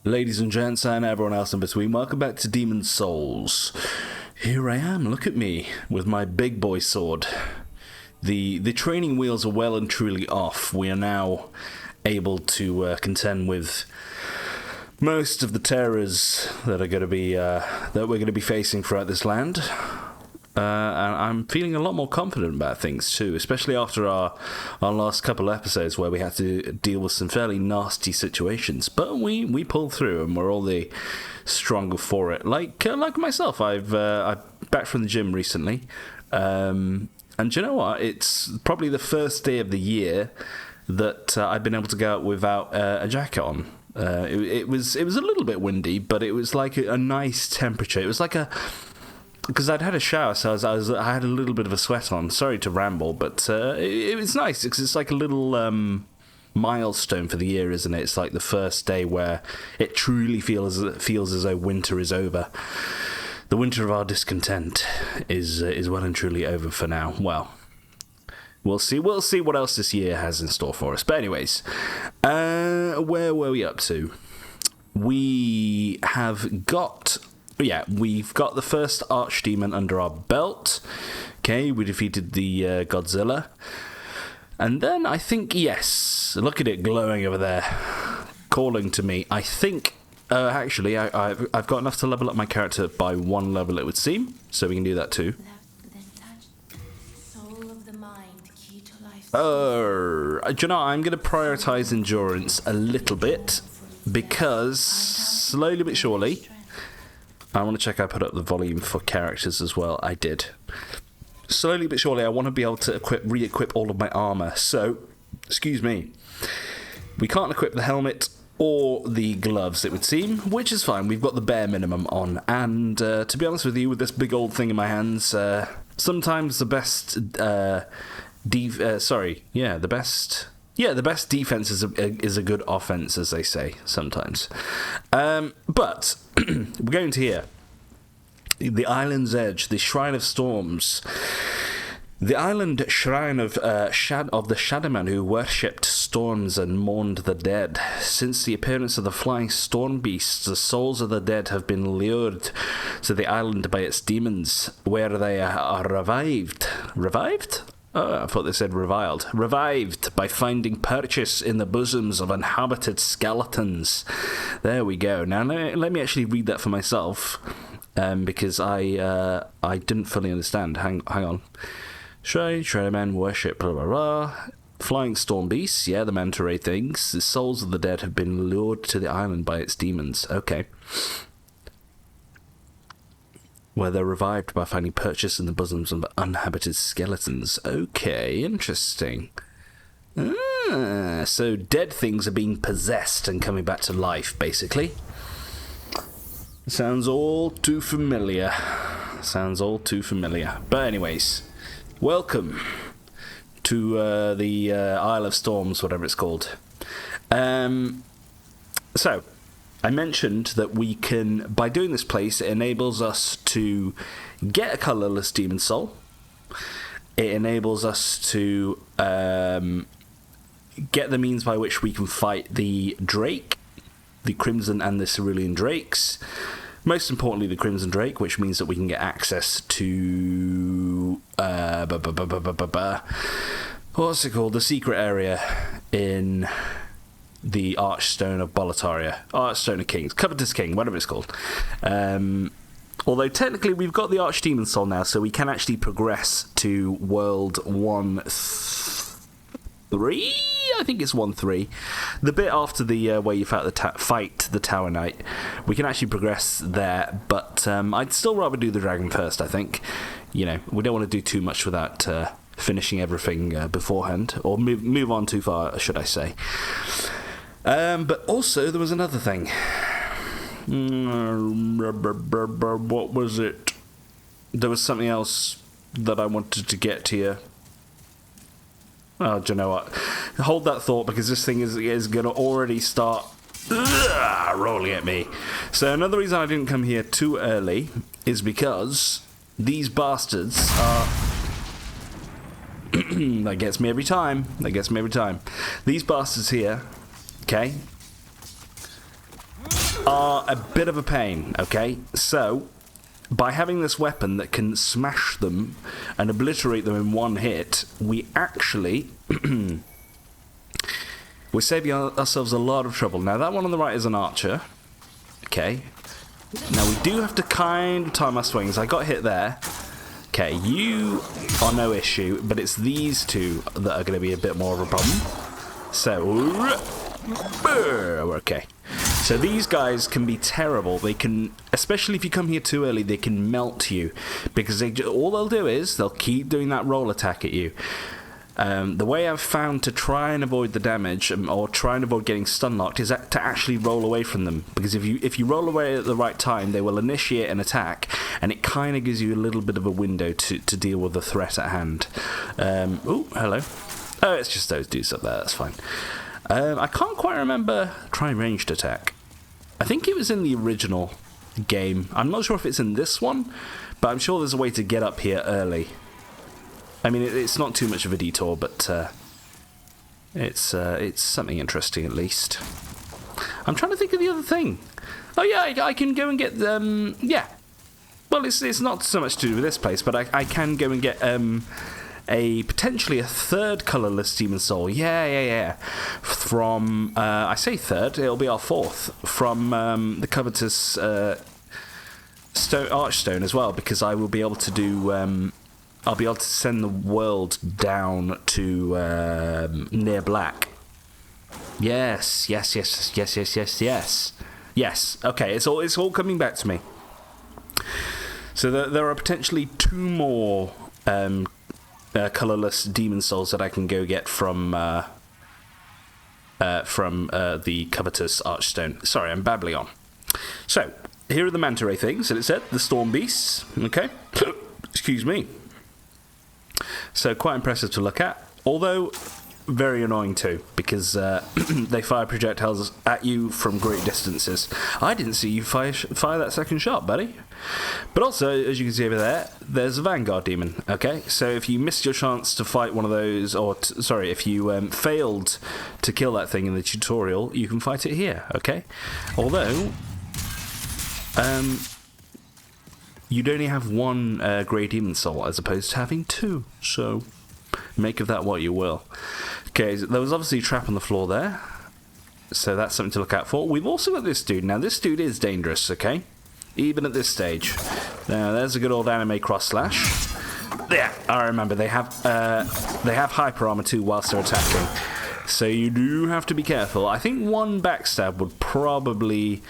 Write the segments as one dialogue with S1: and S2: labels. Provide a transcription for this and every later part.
S1: Ladies and gents, and everyone else in between, welcome back to Demon's Souls. Here I am, look at me, with my big boy sword. The training wheels are well and truly off. We are now able to contend with most of the terrors that are going to be that we're going to be facing throughout this land. And I'm feeling a lot more confident about things too, especially after our last couple of episodes where we had to deal with some fairly nasty situations. But we pulled through, and we're all the stronger for it. Like myself, I've back from the gym recently, and do you know what? It's probably the first day of the year that I've been able to go out without a jacket on. It was a little bit windy, but it was like a nice temperature. It was like because I'd had a shower, so I had a little bit of a sweat on. Sorry to ramble, but it was nice because it's like a little milestone for the year, isn't it? It's like the first day where it truly feels as though winter is over. The winter of our discontent is well and truly over for now. Well, we'll see what else this year has in store for us. But anyways, where were we up to? We've got the first archdemon under our belt. Okay, we defeated the Godzilla. And then I think, yes, look at it glowing over there, calling to me. I think, actually, I've got enough to level up my character by 1 level, it would seem. So we can do that too. Do you know, I'm going to prioritize endurance a little bit, because slowly but surely, I want to check I put up the volume for characters as well. I did. Slowly but surely, I want to be able to re-equip all of my armor. So, excuse me, we can't equip the helmet or the gloves, it would seem, which is fine. We've got the bare minimum on. And to be honest with you, with this big old thing in my hands, sometimes the best the best defense is a good offense, as they say sometimes. But we're going to here. The Island's Edge, the Shrine of Storms. The island shrine of the Shadowman who worshipped storms and mourned the dead. Since the appearance of the flying storm beasts, the souls of the dead have been lured to the island by its demons, where they are revived. Revived? Oh, I thought they said reviled. Revived by finding purchase in the bosoms of inhabited skeletons. There we go. Now let me actually read that for myself, because I didn't fully understand. Hang on. Shrine men worship blah blah blah. Flying storm beasts, yeah, the manta ray things. The souls of the dead have been lured to the island by its demons. Okay. Where they're revived by finding purchase in the bosoms of uninhabited skeletons. Okay, interesting. So dead things are being possessed and coming back to life, basically. Sounds all too familiar. But anyways, welcome to the Isle of Storms, whatever it's called. So, I mentioned that we can, by doing this place, it enables us to get a colourless demon soul. It enables us to get the means by which we can fight the Drake, the Crimson and the Cerulean Drakes. Most importantly, the Crimson Drake, which means that we can get access to what's it called? The secret area in the Archstone of Boletaria, Archstone of Kings, Covetous King, whatever it's called. Although technically we've got the Archdemon Soul now, so we can actually progress to World 1-3. I think it's 1-3. The bit after the where you fight the Tower Knight, we can actually progress there. But I'd still rather do the dragon first. I think, we don't want to do too much without finishing everything beforehand, or move on too far, should I say. But also, there was another thing. What was it? There was something else that I wanted to get to you. Oh, do you know what? Hold that thought, because this thing is going to already start rolling at me. So another reason I didn't come here too early is because these bastards are... That gets me every time. These bastards here, okay? are a bit of a pain, okay? So, by having this weapon that can smash them and obliterate them in one hit, we actually... we're saving ourselves a lot of trouble. Now, that one on the right is an archer. Okay. Now, we do have to kind of time our swings. I got hit there. Okay, you are no issue, but it's these two that are going to be a bit more of a problem. So, we're okay. So these guys can be terrible. They can, especially if you come here too early, they can melt you. Because all they'll do is, they'll keep doing that roll attack at you. The way I've found to try and avoid the damage, or try and avoid getting stun locked, is to actually roll away from them. Because if you roll away at the right time, they will initiate an attack, and it kind of gives you a little bit of a window to deal with the threat at hand. Oh, hello. Oh, it's just those dudes up there, that's fine. I can't quite remember trying ranged attack. I think it was in the original game. I'm not sure if it's in this one, but I'm sure there's a way to get up here early. I mean, it's not too much of a detour, but it's something interesting at least. I'm trying to think of the other thing. Oh yeah, I can go and get yeah. Well, it's not so much to do with this place, but I can go and get potentially a third colourless demon soul. Yeah. From I say third, it'll be our fourth from the covetous archstone as well, because I will be able to do. I'll be able to send the world down to near black. Yes. Yes. Okay, it's all coming back to me. So there are potentially 2 more colourless demon souls that I can go get from the covetous archstone. Sorry, I'm babbling on. So here are the manta ray things that it said, the storm beasts. Okay, excuse me. So quite impressive to look at, although very annoying too, because they fire projectiles at you from great distances. I didn't see you fire that second shot, buddy. But also, as you can see over there, there's a Vanguard Demon, okay? So if you missed your chance to fight one of those, or sorry, if you failed to kill that thing in the tutorial, you can fight it here, okay? Although, you'd only have 1 Grey Demon Soul as opposed to having 2, so make of that what you will. Okay, there was obviously a trap on the floor there, so that's something to look out for. We've also got this dude. Now, this dude is dangerous, okay? Even at this stage. Now, there's a good old anime cross slash. Yeah, I remember. They have hyper armor too whilst they're attacking, so you do have to be careful. I think 1 backstab would probably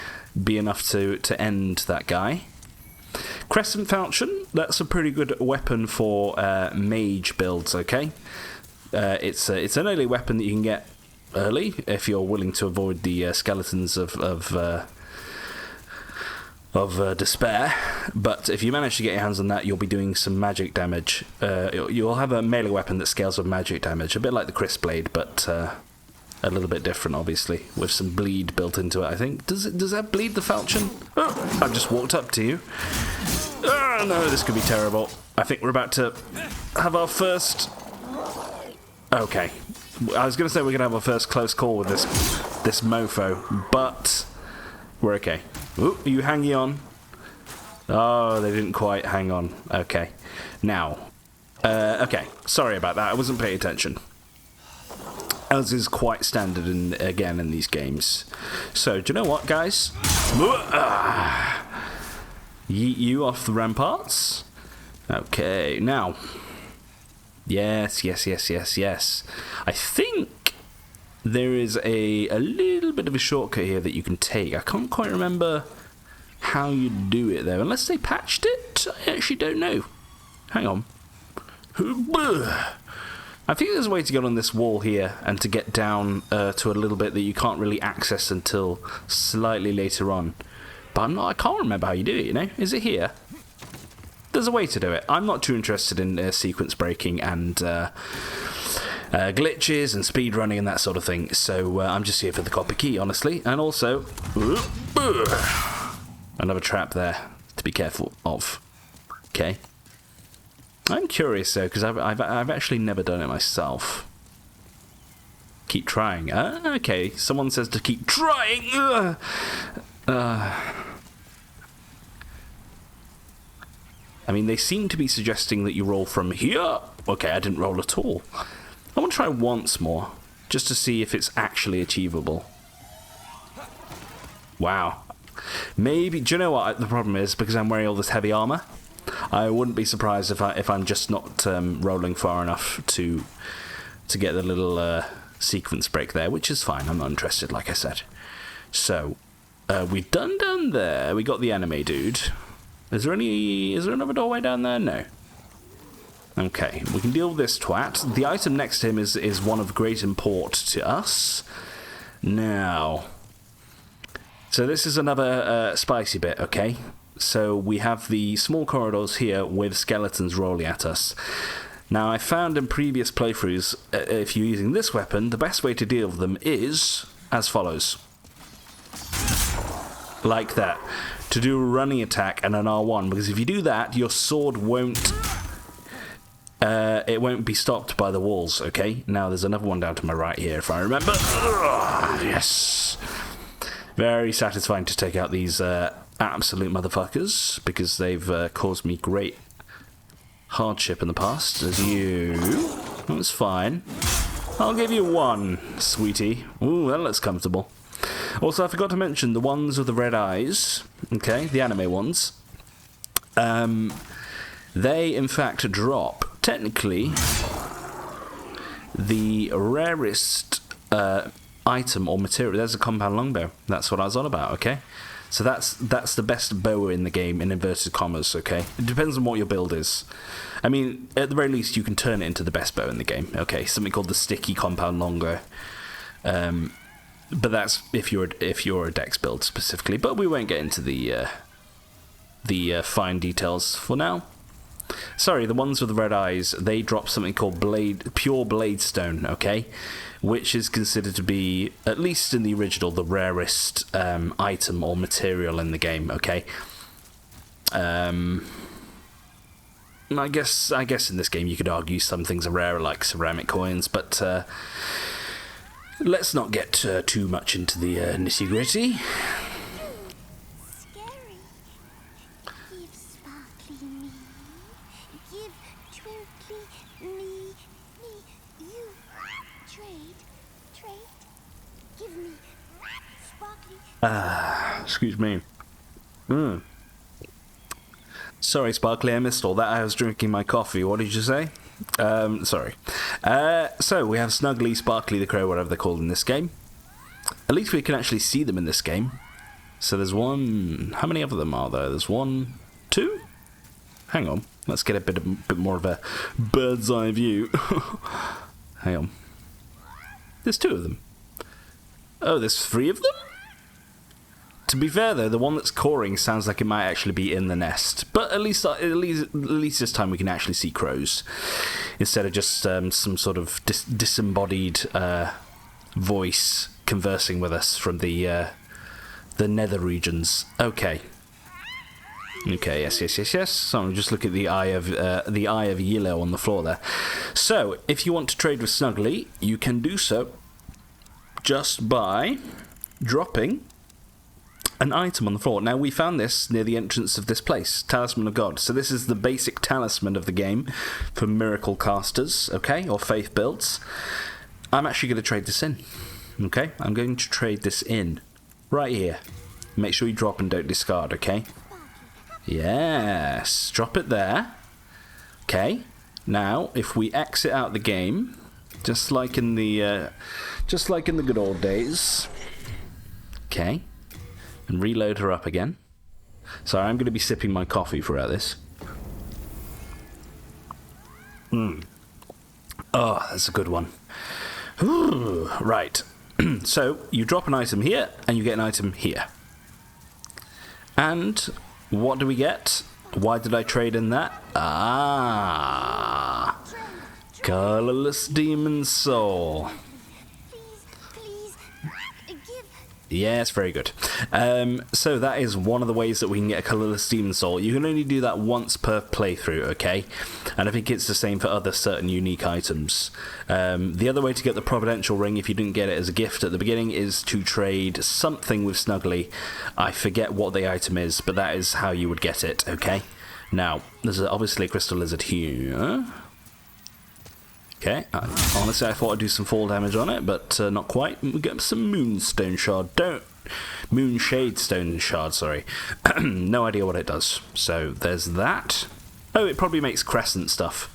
S1: be enough to end that guy. Crescent Falchion, that's a pretty good weapon for mage builds, okay? It's an early weapon that you can get early if you're willing to avoid the skeletons of despair, but if you manage to get your hands on that, you'll be doing some magic damage. You'll have a melee weapon that scales with magic damage, a bit like the Crisp Blade, but a little bit different, obviously, with some bleed built into it, I think. Does that bleed the Falchion? Oh, I've just walked up to you. Oh, no, this could be terrible. I think we're about to have our first... Okay. I was going to say we're going to have our first close call with this mofo, but we're okay. Ooh, are you hanging on? Oh, they didn't quite hang on. Okay. Now, okay. Sorry about that. I wasn't paying attention. As is quite standard in these games. So, do you know what, guys? Yeet you off the ramparts. Okay, now. Yes. I think there is a little bit of a shortcut here that you can take. I can't quite remember how you do it, though. Unless they patched it, I actually don't know. Hang on. I think there's a way to get on this wall here and to get down to a little bit that you can't really access until slightly later on. But I can't remember how you do it, you know? Is it here? There's a way to do it. I'm not too interested in sequence breaking and glitches and speed running and that sort of thing. So I'm just here for the copy key, honestly. And also, another trap there to be careful of. Okay. I'm curious though, because I've actually never done it myself. Keep trying. Okay, someone says to keep trying. I mean, they seem to be suggesting that you roll from here. Okay, I didn't roll at all. I want to try once more, just to see if it's actually achievable. Wow. Maybe, do you know what the problem is? Because I'm wearing all this heavy armor, I wouldn't be surprised if I'm just not rolling far enough to get the little sequence break there, which is fine. I'm not interested, like I said. So, we've done there. We got the anime dude. Is there another doorway down there? No. Okay, we can deal with this twat. The item next to him is one of great import to us. Now, so this is another spicy bit, okay? So we have the small corridors here with skeletons rolling at us. Now, I found in previous playthroughs, if you're using this weapon, the best way to deal with them is as follows. Like that. To do a running attack and an R1, because if you do that, your sword won't it won't be stopped by the walls, okay? Now, there's another one down to my right here, if I remember. Ugh, yes! Very satisfying to take out these absolute motherfuckers, because they've caused me great hardship in the past. As you... That's fine. I'll give you one, sweetie. Ooh, that looks comfortable. Also, I forgot to mention the ones with the red eyes, okay, the anime ones. They, in fact, drop, technically, the rarest item or material. There's a compound longbow. That's what I was on about, okay? So that's the best bow in the game, in inverted commas, okay? It depends on what your build is. I mean, at the very least, you can turn it into the best bow in the game, okay? Something called the sticky compound longbow. But that's if you're a dex build specifically. But we won't get into the fine details for now. Sorry, the ones with the red eyes, they drop something called pure blade stone, okay? Which is considered to be, at least in the original, the rarest item or material in the game, okay? I guess in this game you could argue some things are rarer, like ceramic coins, but let's not get too much into the nitty-gritty. Excuse me. Sorry, Sparkly, I missed all that. I was drinking my coffee. What did you say? Sorry. So, we have Snuggly, Sparkly the Crow, whatever they're called in this game. At least we can actually see them in this game. So there's one... How many of them are there? There's one... Two? Hang on. Let's get a bit more of a bird's eye view. Hang on. There's two of them. Oh, there's three of them? To be fair, though, the one that's cawing sounds like it might actually be in the nest. But at least this time we can actually see crows, instead of just some sort of disembodied voice conversing with us from the nether regions. Okay. Okay. Yes. So I'm just looking at the eye of yellow on the floor there. So if you want to trade with Snuggly, you can do so just by dropping an item on the floor. Now, we found this near the entrance of this place, Talisman of God. So this is the basic talisman of the game for miracle casters, okay, or faith builds. I'm actually going to trade this in, okay? I'm going to trade this in right here. Make sure you drop and don't discard, okay? Yes, drop it there. Okay. Now, if we exit out the game, just like in the good old days, okay. And reload her up again. Sorry, I'm going to be sipping my coffee throughout this. Oh, that's a good one. Ooh, right. So, you drop an item here, and you get an item here. And what do we get? Why did I trade in that? Ah, colorless demon soul. Yes, very good. So that is one of the ways that we can get a colourless Demon Soul. You can only do that once per playthrough, okay? And I think it's the same for other certain unique items. The other way to get the Providential Ring, if you didn't get it as a gift at the beginning, is to trade something with Snuggly. I forget what the item is, but that is how you would get it, okay? Now, there's obviously a Crystal Lizard here. Okay, honestly I thought I'd do some fall damage on it, but not quite. We get some Moonstone Shard. Moonshade Stone Shard, sorry. No idea what it does. So there's that. Oh, it probably makes Crescent stuff.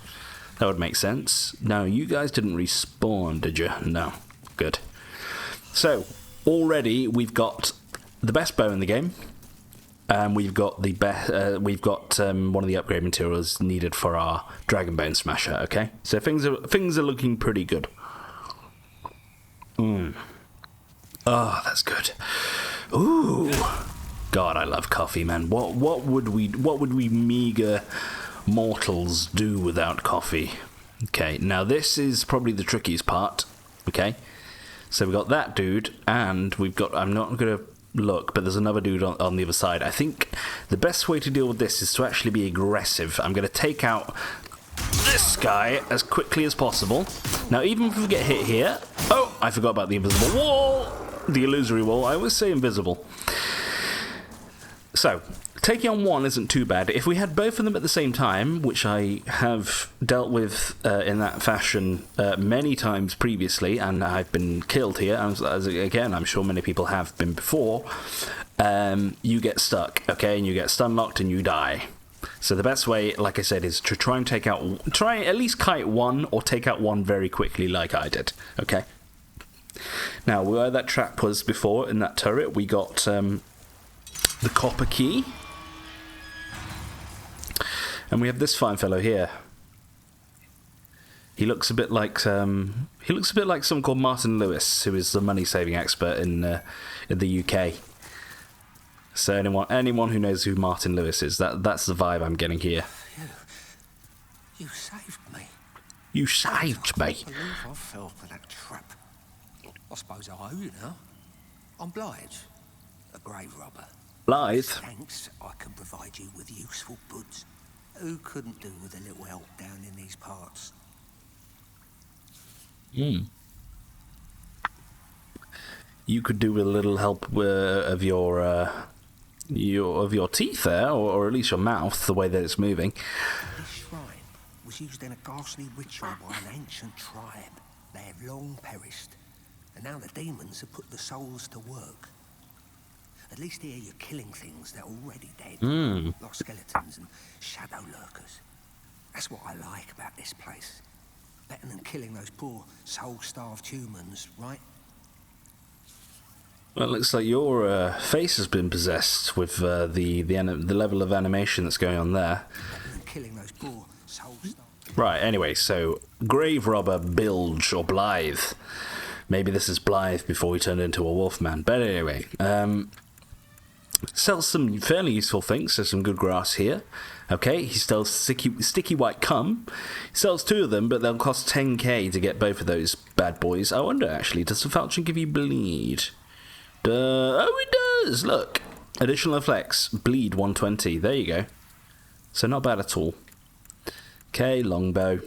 S1: That would make sense. No, you guys didn't respawn, did you? No. Good. So, already we've got the best bow in the game. We've got the one of the upgrade materials needed for our Dragon Bone Smasher. Okay, so things are looking pretty good. Oh, that's good. Ooh, God, I love coffee, man. What would we meager mortals do without coffee? Okay, now this is probably the trickiest part. Okay, so we got that dude, and we've got. I'm not gonna look, but there's another dude on the other side. I think the best way to deal with this is to actually be aggressive. I'm going to take out this guy as quickly as possible. Now, even if we get hit here... Oh, I forgot about the invisible wall! The illusory wall. I always say invisible. So, taking on one isn't too bad. If we had both of them at the same time, which I have dealt with in that fashion many times previously, and I've been killed here, as again, I'm sure many people have been before, you get stuck, okay, and you get stun locked and you die. So the best way, like I said, is to try and try at least kite one, or take out one very quickly like I did, okay? Now, where that trap was before, in that turret, we got the copper key. And we have this fine fellow here. He looks a bit like someone called Martin Lewis, who is the money-saving expert in the UK. So anyone who knows who Martin Lewis is, that's the vibe I'm getting here.
S2: You saved me.
S1: You saved me.
S2: I can't believe I fell for that trap. I suppose I owe you now. I'm Blythe, a grave robber.
S1: Blythe?
S2: Thanks, I can provide you with useful goods. Who couldn't do with a little help down in these parts?
S1: You could do with a little help of your teeth there, or at least your mouth, the way that it's moving.
S2: This shrine was used in a ghastly ritual by an ancient tribe. They have long perished, and now the demons have put the souls to work. At least here you're killing things that are already dead, like skeletons and shadow lurkers. That's what I like about this place. Better than killing those poor soul-starved humans, right?
S1: Well, it looks like your face has been possessed with the level of animation that's going on there.
S2: Better than killing those poor soul-starved...
S1: Right, anyway, so Grave Robber Bilge, or Blythe. Maybe this is Blythe before he turned into a wolfman. But anyway, sells some fairly useful things. There's some good grass here. Okay, he sells sticky white cum. He sells 2 of them, but they'll cost 10k to get both of those bad boys. I wonder, actually, does the falchion give you bleed? Oh, it does! Look! Additional effects. Bleed 120. There you go. So not bad at all. Okay, longbow.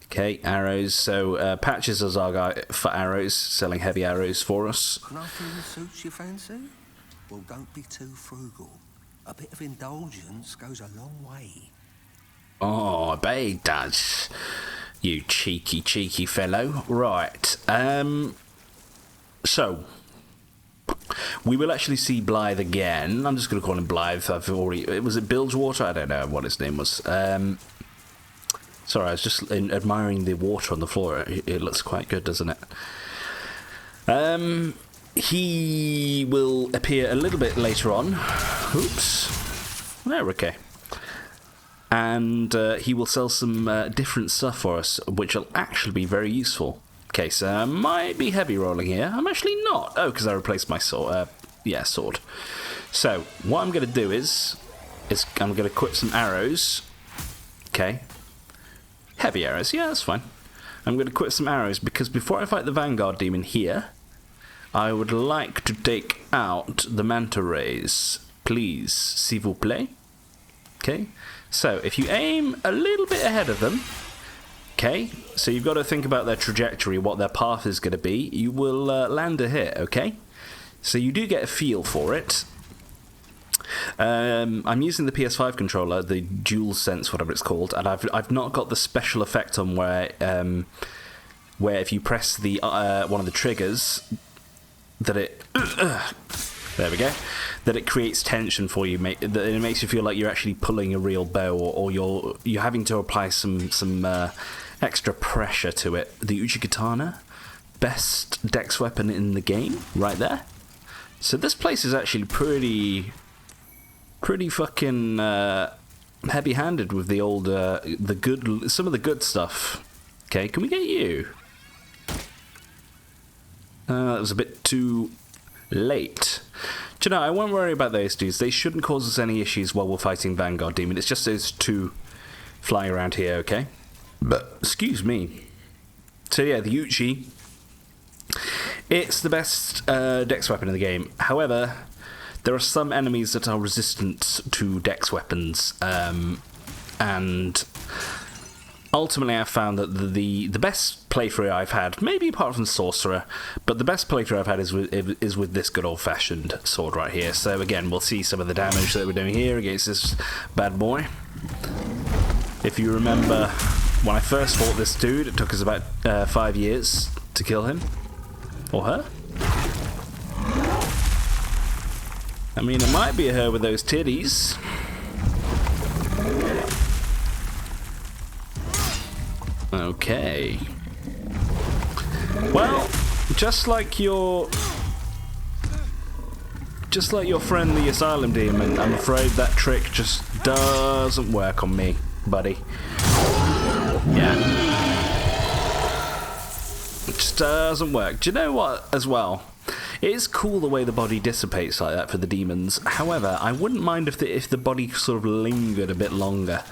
S1: Okay, arrows. So Patches is our guy for arrows, selling heavy arrows for us.
S2: Nothing suits your fancy? Well, don't be too frugal. A bit of indulgence goes a long way.
S1: Oh, I bet it does. You cheeky fellow. Right. So we will actually see Blythe again. I'm just going to call him Blythe. Was it Bilgewater? I don't know what his name was. Sorry, I was just admiring the water on the floor. It looks quite good, doesn't it? He will appear a little bit later on. Oops. There, okay. And he will sell some different stuff for us, which will actually be very useful. Okay, so I might be heavy rolling here. I'm actually not. Oh, because I replaced my sword. Sword. So, what I'm going to do is I'm going to equip some arrows. Okay. Heavy arrows. Yeah, that's fine. I'm going to equip some arrows because before I fight the Vanguard Demon here, I would like to take out the manta rays. Please, s'il vous plaît. Okay, so if you aim a little bit ahead of them, okay, so you've got to think about their trajectory, what their path is going to be, you will land a hit, okay? So you do get a feel for it. I'm using the PS5 controller, the DualSense, whatever it's called, and I've not got the special effect on where if you press the one of the triggers, that it there we go, that it creates tension for you, that it makes you feel like you're actually pulling a real bow, or you're having to apply some extra pressure to it. The Uchigatana, best dex weapon in the game, right there. So this place is actually pretty fucking heavy-handed with the old some of the good stuff. Okay, can we get you? That was a bit too late. Do you know, I won't worry about those dudes. They shouldn't cause us any issues while we're fighting Vanguard Demon. It's just those two flying around here, okay? But, excuse me. So yeah, the Uchi. It's the best dex weapon in the game. However, there are some enemies that are resistant to dex weapons. And ultimately I've found that the best playthrough I've had, maybe apart from Sorcerer, but the best playthrough I've had is with this good old-fashioned sword right here. So again, we'll see some of the damage that we're doing here against this bad boy. If you remember, when I first fought this dude, it took us about 5 years to kill him. Or her? I mean, it might be her with those titties. Okay. Well, just like your friend the Asylum Demon, I'm afraid that trick just doesn't work on me, buddy. Yeah. It just doesn't work. Do you know what, as well? It is cool the way the body dissipates like that for the demons. However, I wouldn't mind if the body sort of lingered a bit longer.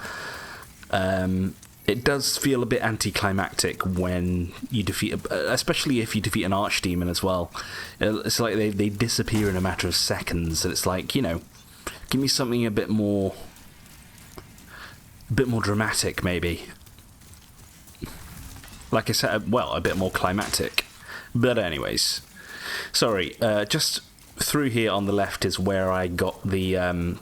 S1: It does feel a bit anticlimactic when you defeat, especially if you defeat an archdemon as well. It's like they disappear in a matter of seconds, and it's like, you know, give me something a bit more dramatic, maybe. Like I said, well, a bit more climactic. But anyways, sorry. Just through here on the left is where I got the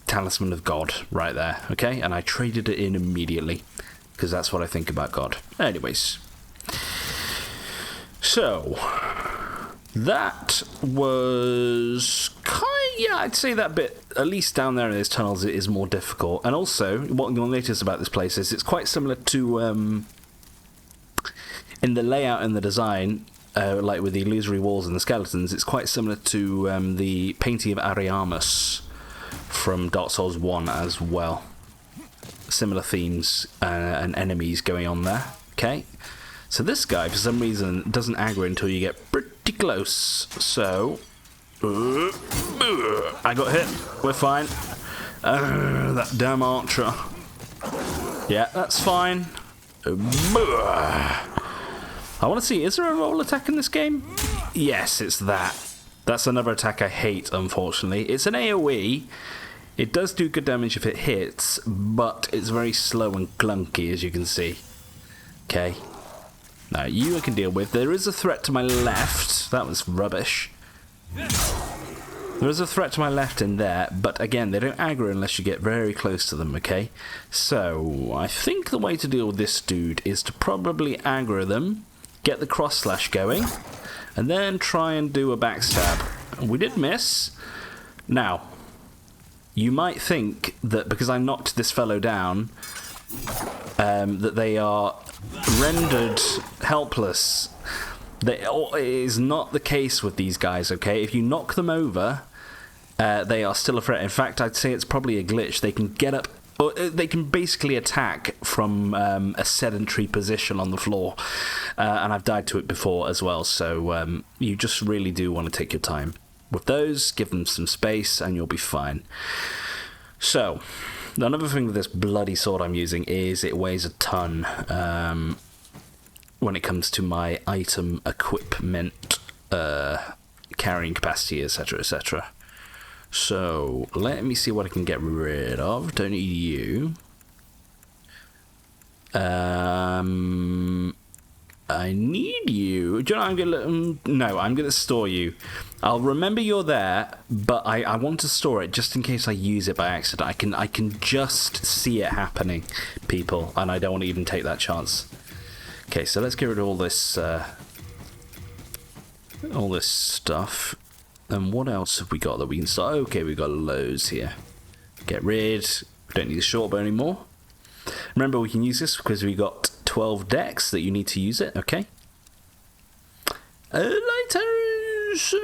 S1: Talisman of God, right there. Okay, and I traded it in immediately, because that's what I think about God. Anyways. So, that was yeah, I'd say that bit, at least down there in those tunnels, it is more difficult. And also, what you'll notice about this place is it's quite similar to, in the layout and the design, like with the illusory walls and the skeletons, it's quite similar to the painting of Ariamus from Dark Souls 1 as well. Similar themes and enemies going on there. Okay, so this guy for some reason doesn't aggro until you get pretty close. So I got hit. We're fine. That damn archer. Yeah, that's fine. I want to see, is there a roll attack in this game? Yes, it's that. That's another attack I hate, unfortunately. It's an AoE. It does do good damage if it hits, but it's very slow and clunky, as you can see. Okay. Now, you I can deal with. There is a threat to my left. That was rubbish. There is a threat to my left in there, but again, they don't aggro unless you get very close to them, okay? So, I think the way to deal with this dude is to probably aggro them, get the cross slash going, and then try and do a backstab. We did miss. Now, you might think that because I knocked this fellow down, that they are rendered helpless. It is not the case with these guys, okay? If you knock them over, they are still a threat. In fact, I'd say it's probably a glitch. They can get up, or they can basically attack from a sedentary position on the floor. And I've died to it before as well, so you just really do want to take your time with those, give them some space, and you'll be fine. So, another thing with this bloody sword I'm using is it weighs a ton. When it comes to my item equipment, carrying capacity, etc., etc. So, let me see what I can get rid of. Don't need you. I need you. Do you know what I'm gonna... no, I'm gonna store you. I'll remember you're there, but I want to store it just in case I use it by accident. I can just see it happening, people, and I don't want to even take that chance. Okay, so let's get rid of all this stuff. And what else have we got that we can start? Okay, we've got loads here. Get rid. We don't need the short bow anymore. Remember, we can use this because we got 12 decks that you need to use it, okay? Light arrows,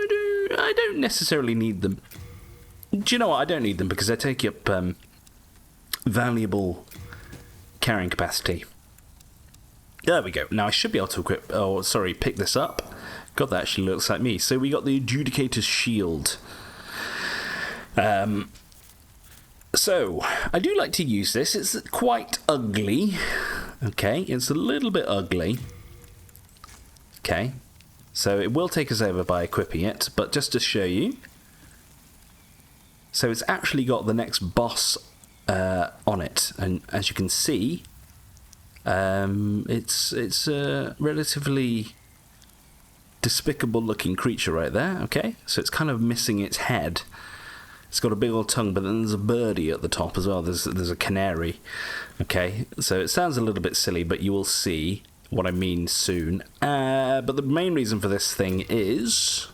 S1: I don't necessarily need them. Do you know what? I don't need them because they take up valuable carrying capacity. There we go. Now I should be able to pick this up. God, that actually looks like me. So we got the Adjudicator's Shield. So, I do like to use this. It's quite ugly. Okay, it's a little bit ugly. Okay, so it will take us over by equipping it, but just to show you. So it's actually got the next boss on it, and as you can see, it's a relatively despicable looking creature right there. Okay, so it's kind of missing its head. It's got a big old tongue, but then there's a birdie at the top as well. There's a canary. Okay, so it sounds a little bit silly, but you will see what I mean soon. But the main reason for this thing is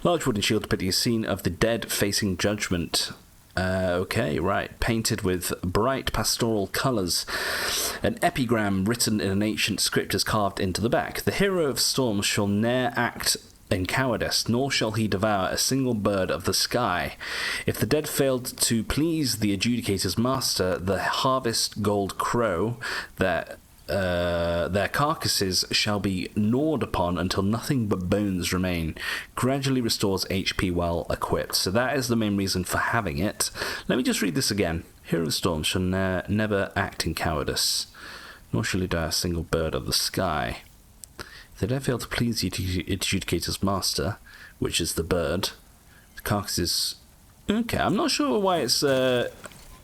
S1: large wooden shield depicting a scene of the dead facing judgment. Okay, right. Painted with bright pastoral colours. An epigram written in an ancient script is carved into the back. The hero of storms shall ne'er act in cowardice, nor shall he devour a single bird of the sky. If the dead failed to please the adjudicator's master, the harvest gold crow, their carcasses shall be gnawed upon until nothing but bones remain. Gradually restores HP while equipped. So that is the main reason for having it. Let me just read this again. Hero of Storm shall never act in cowardice, nor shall he devour a single bird of the sky. If they don't fail to please the adjudicator's master, which is the bird, the carcasses... Okay, I'm not sure why it's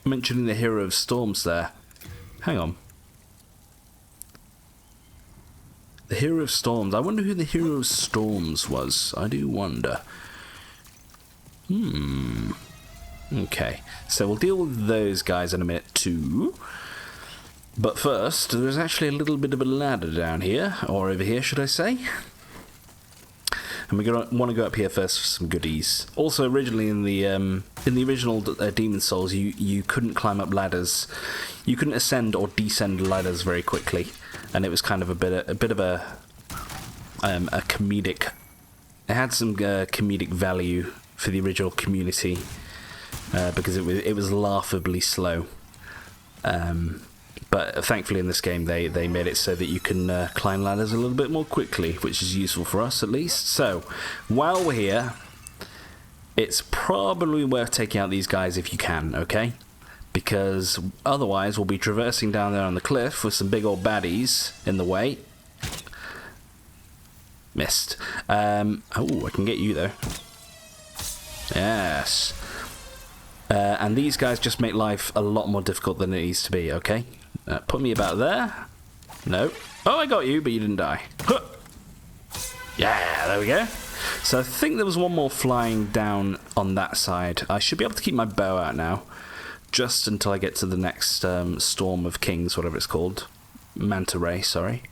S1: mentioning the Hero of Storms there. Hang on. The Hero of Storms. I wonder who the Hero of Storms was. I do wonder. Okay, so we'll deal with those guys in a minute too. But first, there's actually a little bit of a ladder down here, or over here, should I say? And we're gonna want to go up here first for some goodies. Also, originally in the original Demon Souls, you couldn't climb up ladders. You couldn't ascend or descend ladders very quickly, and it was kind of a bit of a comedic. It had some comedic value for the original community because it was laughably slow. But thankfully in this game they made it so that you can climb ladders a little bit more quickly, which is useful for us at least. So, while we're here, it's probably worth taking out these guys if you can, okay? Because otherwise we'll be traversing down there on the cliff with some big old baddies in the way. Missed. Oh, I can get you though. Yes. And these guys just make life a lot more difficult than it needs to be, okay? Put me about there. No. Oh, I got you, but you didn't die. Huh. Yeah, there we go. So I think there was one more flying down on that side. I should be able to keep my bow out now, just until I get to the next Storm of Kings, whatever it's called. Manta Ray, sorry.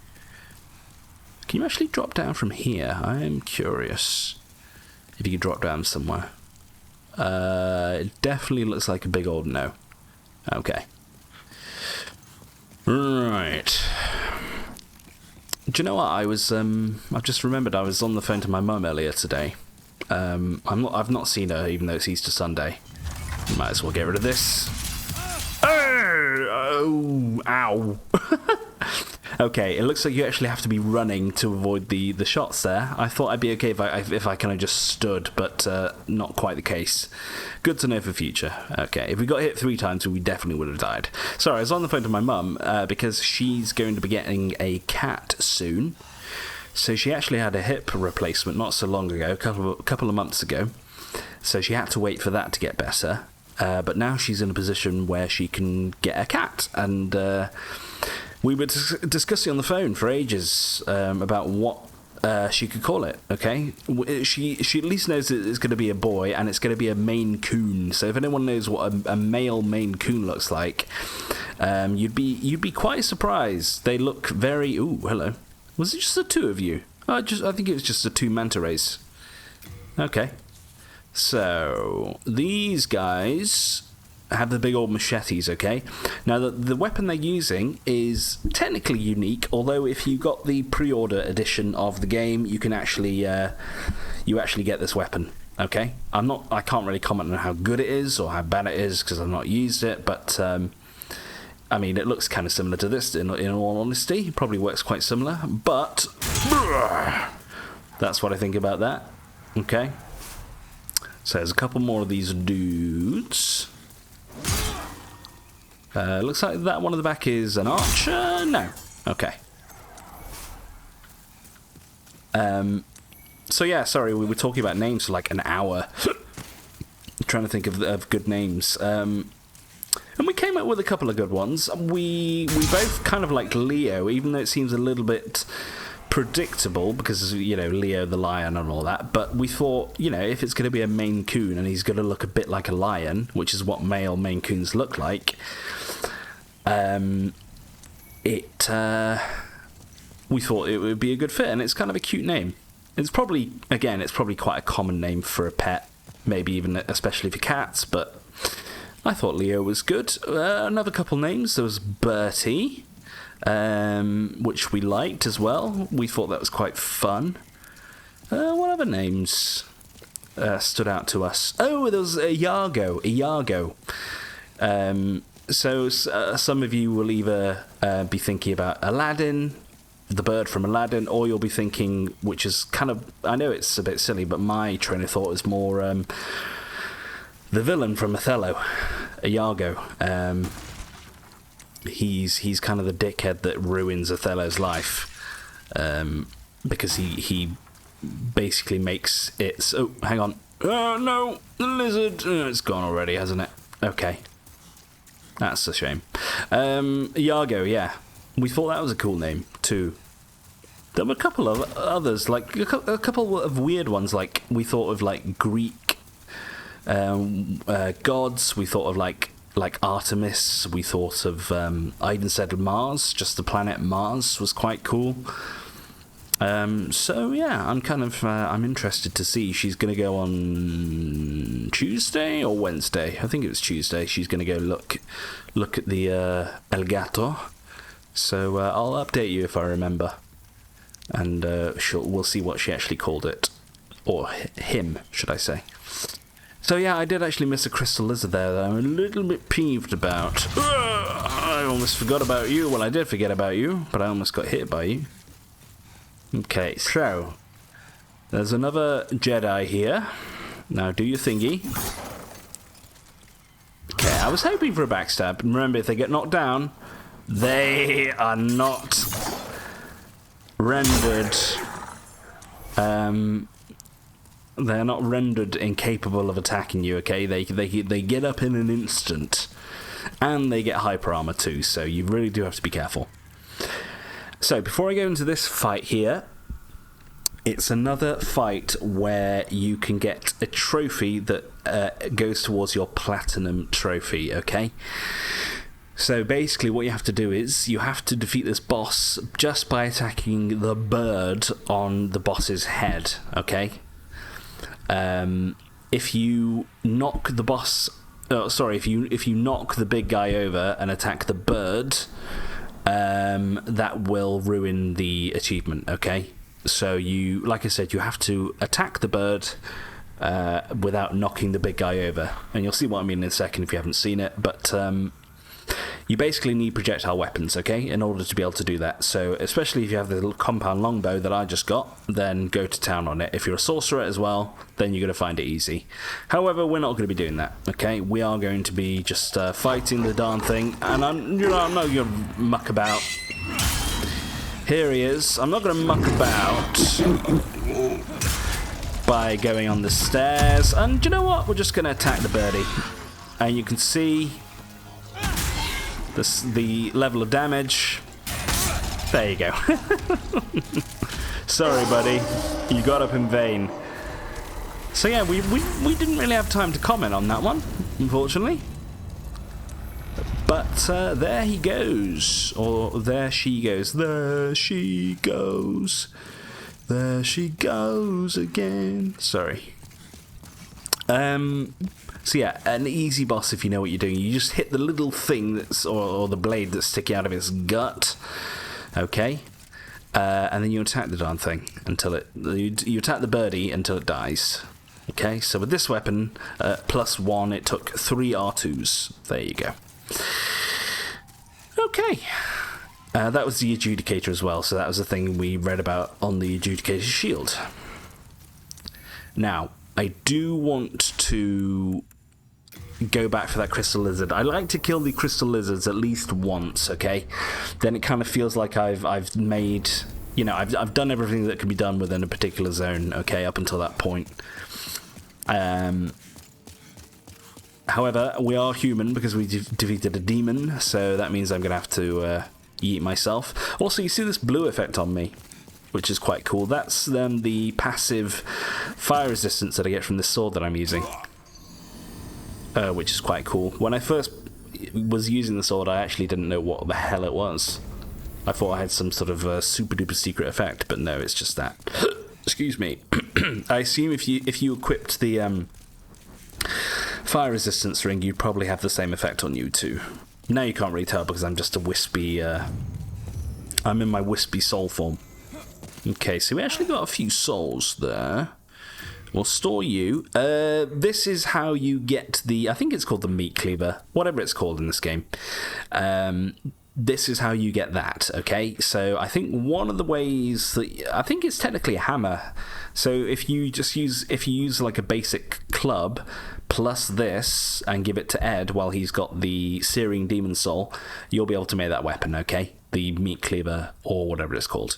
S1: Can you actually drop down from here? I am curious if you can drop down somewhere. It definitely looks like a big old no. Okay. Right. Do you know what? I've just remembered I was on the phone to my mum earlier today. I've not seen her, even though it's Easter Sunday. Might as well get rid of this. Oh, ow. Okay, it looks like you actually have to be running to avoid the shots there. I thought I'd be okay if I kind of just stood, but not quite the case. Good to know for future. Okay, if we got hit 3 times, we definitely would have died. Sorry, I was on the phone to my mum because she's going to be getting a cat soon. So she actually had a hip replacement not so long ago, a couple of months ago. So she had to wait for that to get better. But now she's in a position where she can get a cat. And we were discussing on the phone for ages about what she could call it, okay? She at least knows that it's going to be a boy, and it's going to be a Maine Coon. So if anyone knows what a male Maine Coon looks like, you'd be quite surprised. They look very... Ooh, hello. Was it just the two of you? I think it was just the two manta rays. Okay. So, these guys have the big old machetes, okay? Now, the weapon they're using is technically unique, although if you got the pre-order edition of the game, you can actually, you actually get this weapon, okay? I can't really comment on how good it is or how bad it is, because I've not used it, but... I mean, it looks kind of similar to this, in all honesty. It probably works quite similar, but... That's what I think about that. Okay. So there's a couple more of these dudes. Looks like that one at the back is an archer. No. Okay. So yeah, sorry, we were talking about names for like an hour. Trying to think of good names. And we came up with a couple of good ones. We both kind of like Leo, even though it seems a little bit predictable because, you know, Leo the lion and all that. But we thought, you know, if it's going to be a Maine Coon and he's going to look a bit like a lion, which is what male Maine Coons look like, we thought it would be a good fit, and it's kind of a cute name. It's probably quite a common name for a pet, maybe even especially for cats, but... I thought Leo was good. Another couple names. There was Bertie, which we liked as well. We thought that was quite fun. What other names stood out to us? Oh, there was Iago. So some of you will either be thinking about Aladdin, the bird from Aladdin, or you'll be thinking, which is kind of... I know it's a bit silly, but my train of thought is more... the villain from Othello, Iago. He's kind of the dickhead that ruins Othello's life, because he basically makes it... Oh, hang on. Oh, no, the lizard. It's gone already, hasn't it? Okay. That's a shame. Iago, yeah. We thought that was a cool name, too. There were a couple of others, like a couple of weird ones, like we thought of like Greek gods. We thought of like Artemis. We thought of I even said Mars. Just the planet Mars was quite cool. So yeah, I'm kind of I'm interested to see. She's going to go on Tuesday or Wednesday. I think it was Tuesday. She's going to go look at the El Gato. So I'll update you if I remember, and we'll see what she actually called it, or him, should I say. So yeah, I did actually miss a crystal lizard there that I'm a little bit peeved about. I almost forgot about you. Well, I did forget about you, but I almost got hit by you. Okay, so there's another Jedi here. Now do your thingy. Okay, I was hoping for a backstab. Remember, if they get knocked down, they are not rendered... They're not rendered incapable of attacking you, okay? They get up in an instant. And they get hyper armor too, so you really do have to be careful. So, before I go into this fight here, it's another fight where you can get a trophy that goes towards your platinum trophy, okay? So basically what you have to do is you have to defeat this boss just by attacking the bird on the boss's head, okay? If you knock the boss... Oh, sorry, if you knock the big guy over and attack the bird, that will ruin the achievement, okay? So you, like I said, you have to attack the bird without knocking the big guy over. And you'll see what I mean in a second if you haven't seen it, but... you basically need projectile weapons, okay, in order to be able to do that. So, especially if you have the little compound longbow that I just got, then go to town on it. If you're a sorcerer as well, then you're going to find it easy. However, we're not going to be doing that, okay? We are going to be just fighting the darn thing, and I'm not going to muck about. Here he is. I'm not going to muck about by going on the stairs. And you know what? We're just going to attack the birdie. And you can see the level of damage. There you go. Sorry, buddy. You got up in vain. So yeah, we didn't really have time to comment on that one, unfortunately. But there he goes. Or there she goes. There she goes. There she goes again. Sorry. So yeah, an easy boss if you know what you're doing. You just hit the little thing that's, or the blade that's sticking out of his gut. Okay. And then you attack the darn thing until you attack the birdie until it dies. Okay, so with this weapon, +1, it took 3 R2s. There you go. Okay. That was the adjudicator as well, so that was the thing we read about on the adjudicator shield. Now, I do want to go back for that crystal lizard. I like to kill the crystal lizards at least once, okay? Then it kind of feels like I've made, you know, I've done everything that can be done within a particular zone, okay, up until that point. However, we are human because we defeated a demon, so that means I'm going to have to yeet myself. Also, you see this blue effect on me, which is quite cool. That's then the passive fire resistance that I get from this sword that I'm using, which is quite cool. When I first was using the sword, I actually didn't know what the hell it was. I thought I had some sort of super duper secret effect, but no, it's just that. Excuse me. I assume if you equipped the fire resistance ring, you'd probably have the same effect on you too. Now you can't really tell because I'm just a wispy. I'm in my wispy soul form. Okay, so we actually got a few souls there. We'll store you. This is how you get the. I think it's called the meat cleaver, whatever it's called in this game. This is how you get that, okay? So I think one of the ways that I think it's technically a hammer. So if you use like a basic club plus this and give it to Ed while he's got the searing demon soul, you'll be able to make that weapon, okay? The meat cleaver or whatever it's called.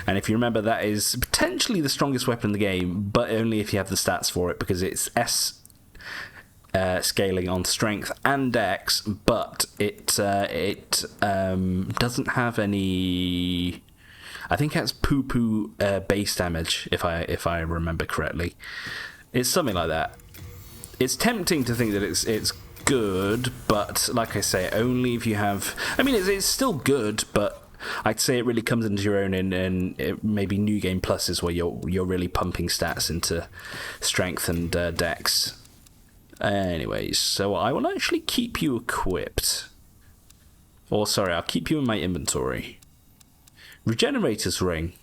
S1: And if you remember, that is potentially the strongest weapon in the game, but only if you have the stats for it, because it's S scaling on strength and dex, but it doesn't have any. I think it has poo base damage, if I remember correctly. It's something like that. It's tempting to think that it's good, but like I say, only if you have. I mean, it's still good, but I'd say it really comes into your own in maybe New Game Pluses where you're really pumping stats into strength and dex. Anyways, so I will actually keep you equipped. Or sorry, I'll keep you in my inventory. Regenerator's ring.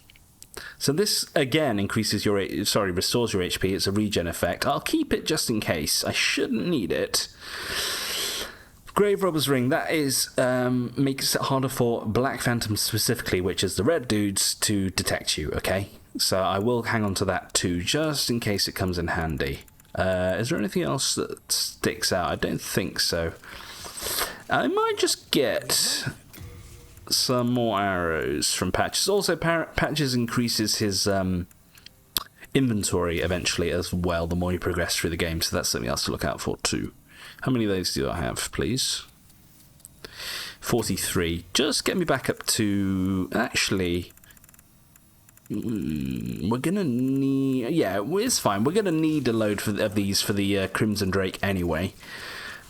S1: So this again increases your restores your HP. It's a regen effect. I'll keep it just in case. I shouldn't need it. Grave Robber's Ring, that is makes it harder for Black Phantoms specifically, which is the red dudes, to detect you, okay? So I will hang on to that too, just in case it comes in handy. Is there anything else that sticks out? I don't think so. I might just get some more arrows from Patches. Also, Patches increases his inventory eventually as well, the more you progress through the game, so that's something else to look out for too. How many of those do I have, please? 43. Just get me back up to... Actually... we're gonna need... Yeah, it's fine. We're gonna need a load of these for the Crimson Drake anyway.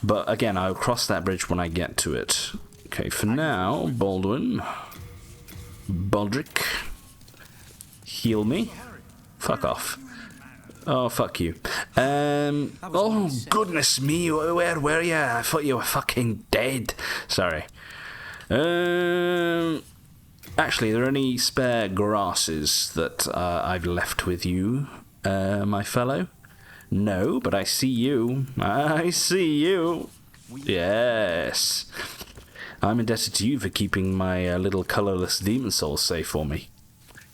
S1: But again, I'll cross that bridge when I get to it. Okay, for now, Baldwin. Baldric. Heal me. Fuck off. Oh, fuck you. Oh, goodness me, where were you? I thought you were fucking dead. Sorry. Actually, are there any spare grasses that I've left with you, my fellow? No, but I see you. I see you. Yes. I'm indebted to you for keeping my little colourless demon soul safe for me.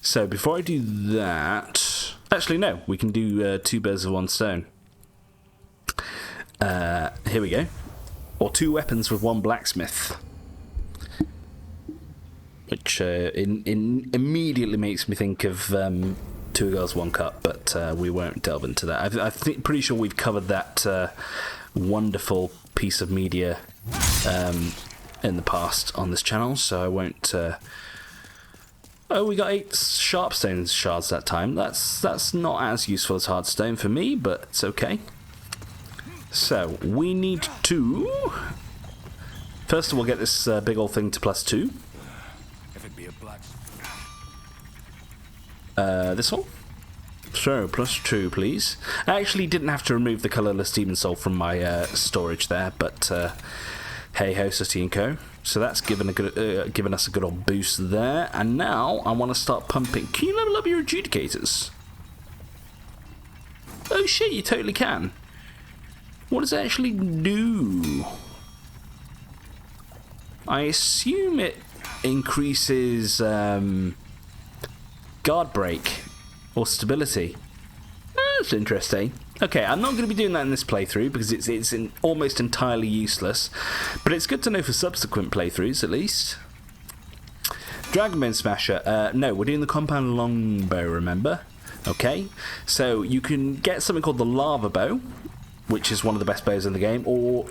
S1: So, before I do that... Actually, no. We can do 2 birds with 1 stone. Here we go. Or 2 weapons with 1 blacksmith. which immediately makes me think of Two Girls, One Cup, but we won't delve into that. I'm pretty sure we've covered that wonderful piece of media in the past on this channel, so I won't... Oh, we got 8 Sharpstone shards that time. That's not as useful as Hardstone for me, but it's okay. So, we need to... First of all, get this big old thing to +2.
S3: If it be a black...
S1: This one? So, +2, please. I actually didn't have to remove the colourless Demon Soul from my storage there, but hey ho, City and Co. So that's given us a good old boost there. And now I want to start pumping. Can you level up your adjudicators? Oh shit, you totally can. What does it actually do? I assume it increases guard break or stability. That's interesting. Okay, I'm not going to be doing that in this playthrough because it's almost entirely useless, but it's good to know for subsequent playthroughs at least. Dragonbone Smasher. No, we're doing the compound longbow, remember? Okay, so you can get something called the lava bow, which is one of the best bows in the game, or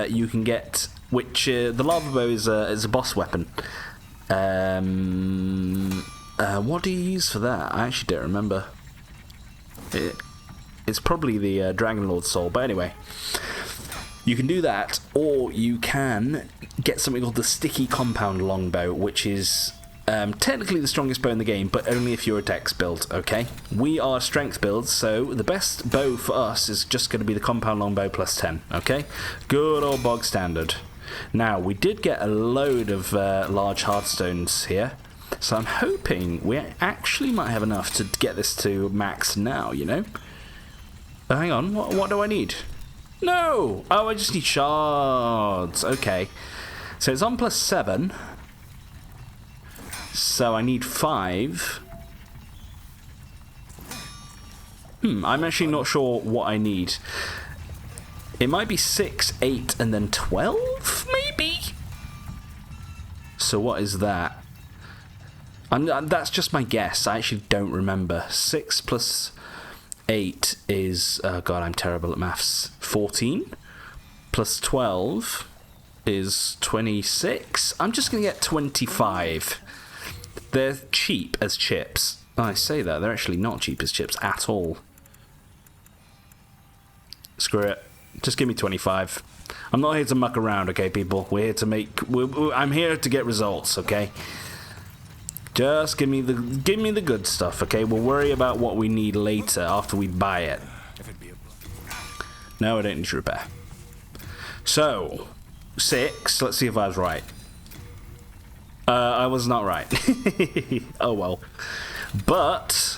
S1: you can get the lava bow is a boss weapon. What do you use for that? I actually don't remember. It's probably the Dragon Lord Soul, but anyway. You can do that, or you can get something called the Sticky Compound Longbow, which is technically the strongest bow in the game, but only if you're a dex build, okay? We are strength builds, so the best bow for us is just going to be the Compound Longbow +10, okay? Good old bog standard. Now, we did get a load of large hardstones here, so I'm hoping we actually might have enough to get this to max now, you know? Oh, hang on, what do I need? No! Oh, I just need shards. Okay. So it's on +7. So I need 5. I'm actually not sure what I need. It might be 6, 8, and then 12, maybe? So what is that? That's just my guess. I actually don't remember. 6 plus 8 is... Oh god, I'm terrible at maths. 14 plus 12 is 26. I'm just going to get 25. They're cheap as chips. Oh, I say that. They're actually not cheap as chips at all. Screw it. Just give me 25. I'm not here to muck around, okay, people? We're here to make... I'm here to get results, okay? Just give me the good stuff, okay? We'll worry about what we need later after we buy it. No, I don't need to repair. So, 6. Let's see if I was right. I was not right. Oh well. But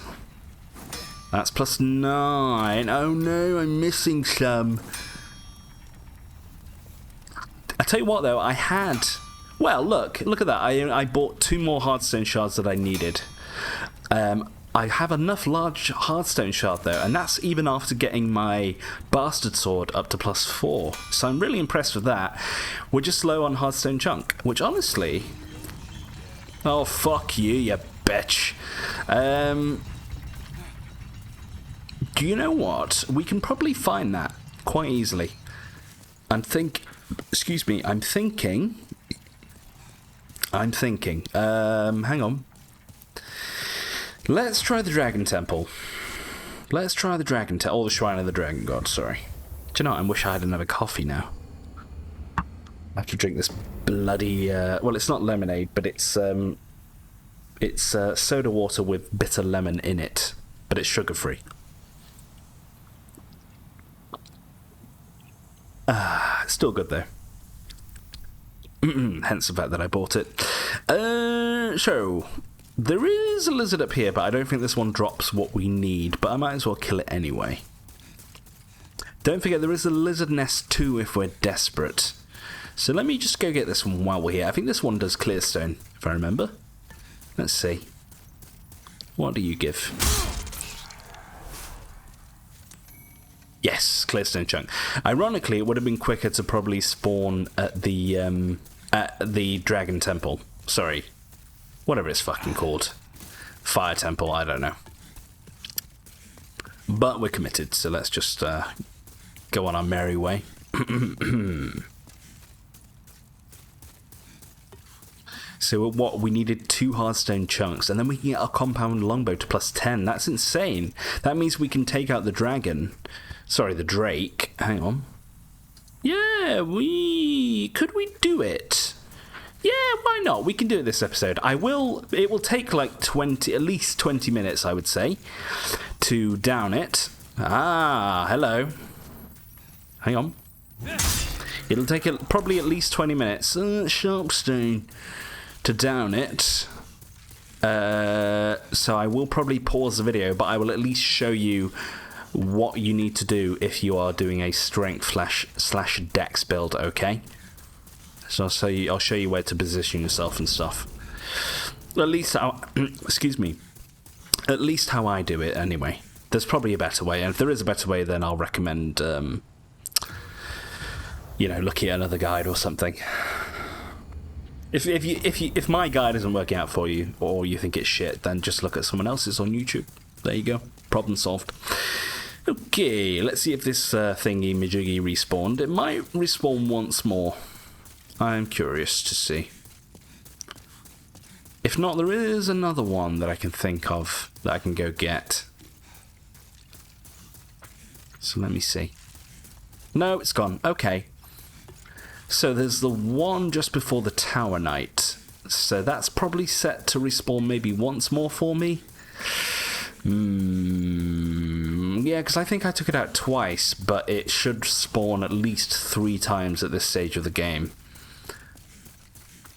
S1: that's +9. Oh no, I'm missing some. I tell you what though, I had... Well, look at that. I bought 2 more Hardstone shards that I needed. I have enough large Hardstone shard though, and that's even after getting my Bastard Sword up to +4. So I'm really impressed with that. We're just low on Hardstone chunk, which honestly... Oh, fuck you, you bitch. Do you know what? We can probably find that quite easily. I'm thinking... hang on. Let's try the Dragon Temple. Or the Shrine of the Dragon God, sorry. Do you know what? I wish I had another coffee now. I have to drink this bloody... well, it's not lemonade, but it's soda water with bitter lemon in it. But it's sugar-free. It's still good, though. Hence the fact that I bought it. So, there is a lizard up here, but I don't think this one drops what we need. But I might as well kill it anyway. Don't forget, there is a lizard nest too if we're desperate. So let me just go get this one while we're here. I think this one does clearstone, if I remember. Let's see. What do you give? Yes, clearstone chunk. Ironically, it would have been quicker to probably spawn at the Dragon Temple. Sorry. Whatever it's fucking called. Fire temple, I don't know. But we're committed, so let's just go on our merry way. So what, we needed 2 hardstone chunks, and then we can get our compound longbow to +10. That's insane. That means we can take out the dragon. Sorry, the drake. Hang on. Yeah, could we do it? Yeah, why not? We can do it this episode. It will take like at least 20 minutes, I would say, to down it. Ah, hello. Hang on. It'll take probably at least 20 minutes. Sharpstone. To down it. So I will probably pause the video, but I will at least show you what you need to do if you are doing a strength slash dex build, okay? So I'll show you where to position yourself and stuff. At least how excuse me. At least how I do it anyway. There's probably a better way, and if there is a better way, then I'll recommend you know, looking at another guide or something. If my guide isn't working out for you, or you think it's shit, then just look at someone else's on YouTube. There you go. Problem solved. Okay, let's see if this thingy majiggy respawned. It might respawn once more. I'm curious to see. If not, there is another one that I can think of that I can go get. So let me see. No, it's gone. Okay. So there's the one just before the Tower Knight. So that's probably set to respawn maybe once more for me. Yeah, because I think I took it out twice, but it should spawn at least 3 times at this stage of the game.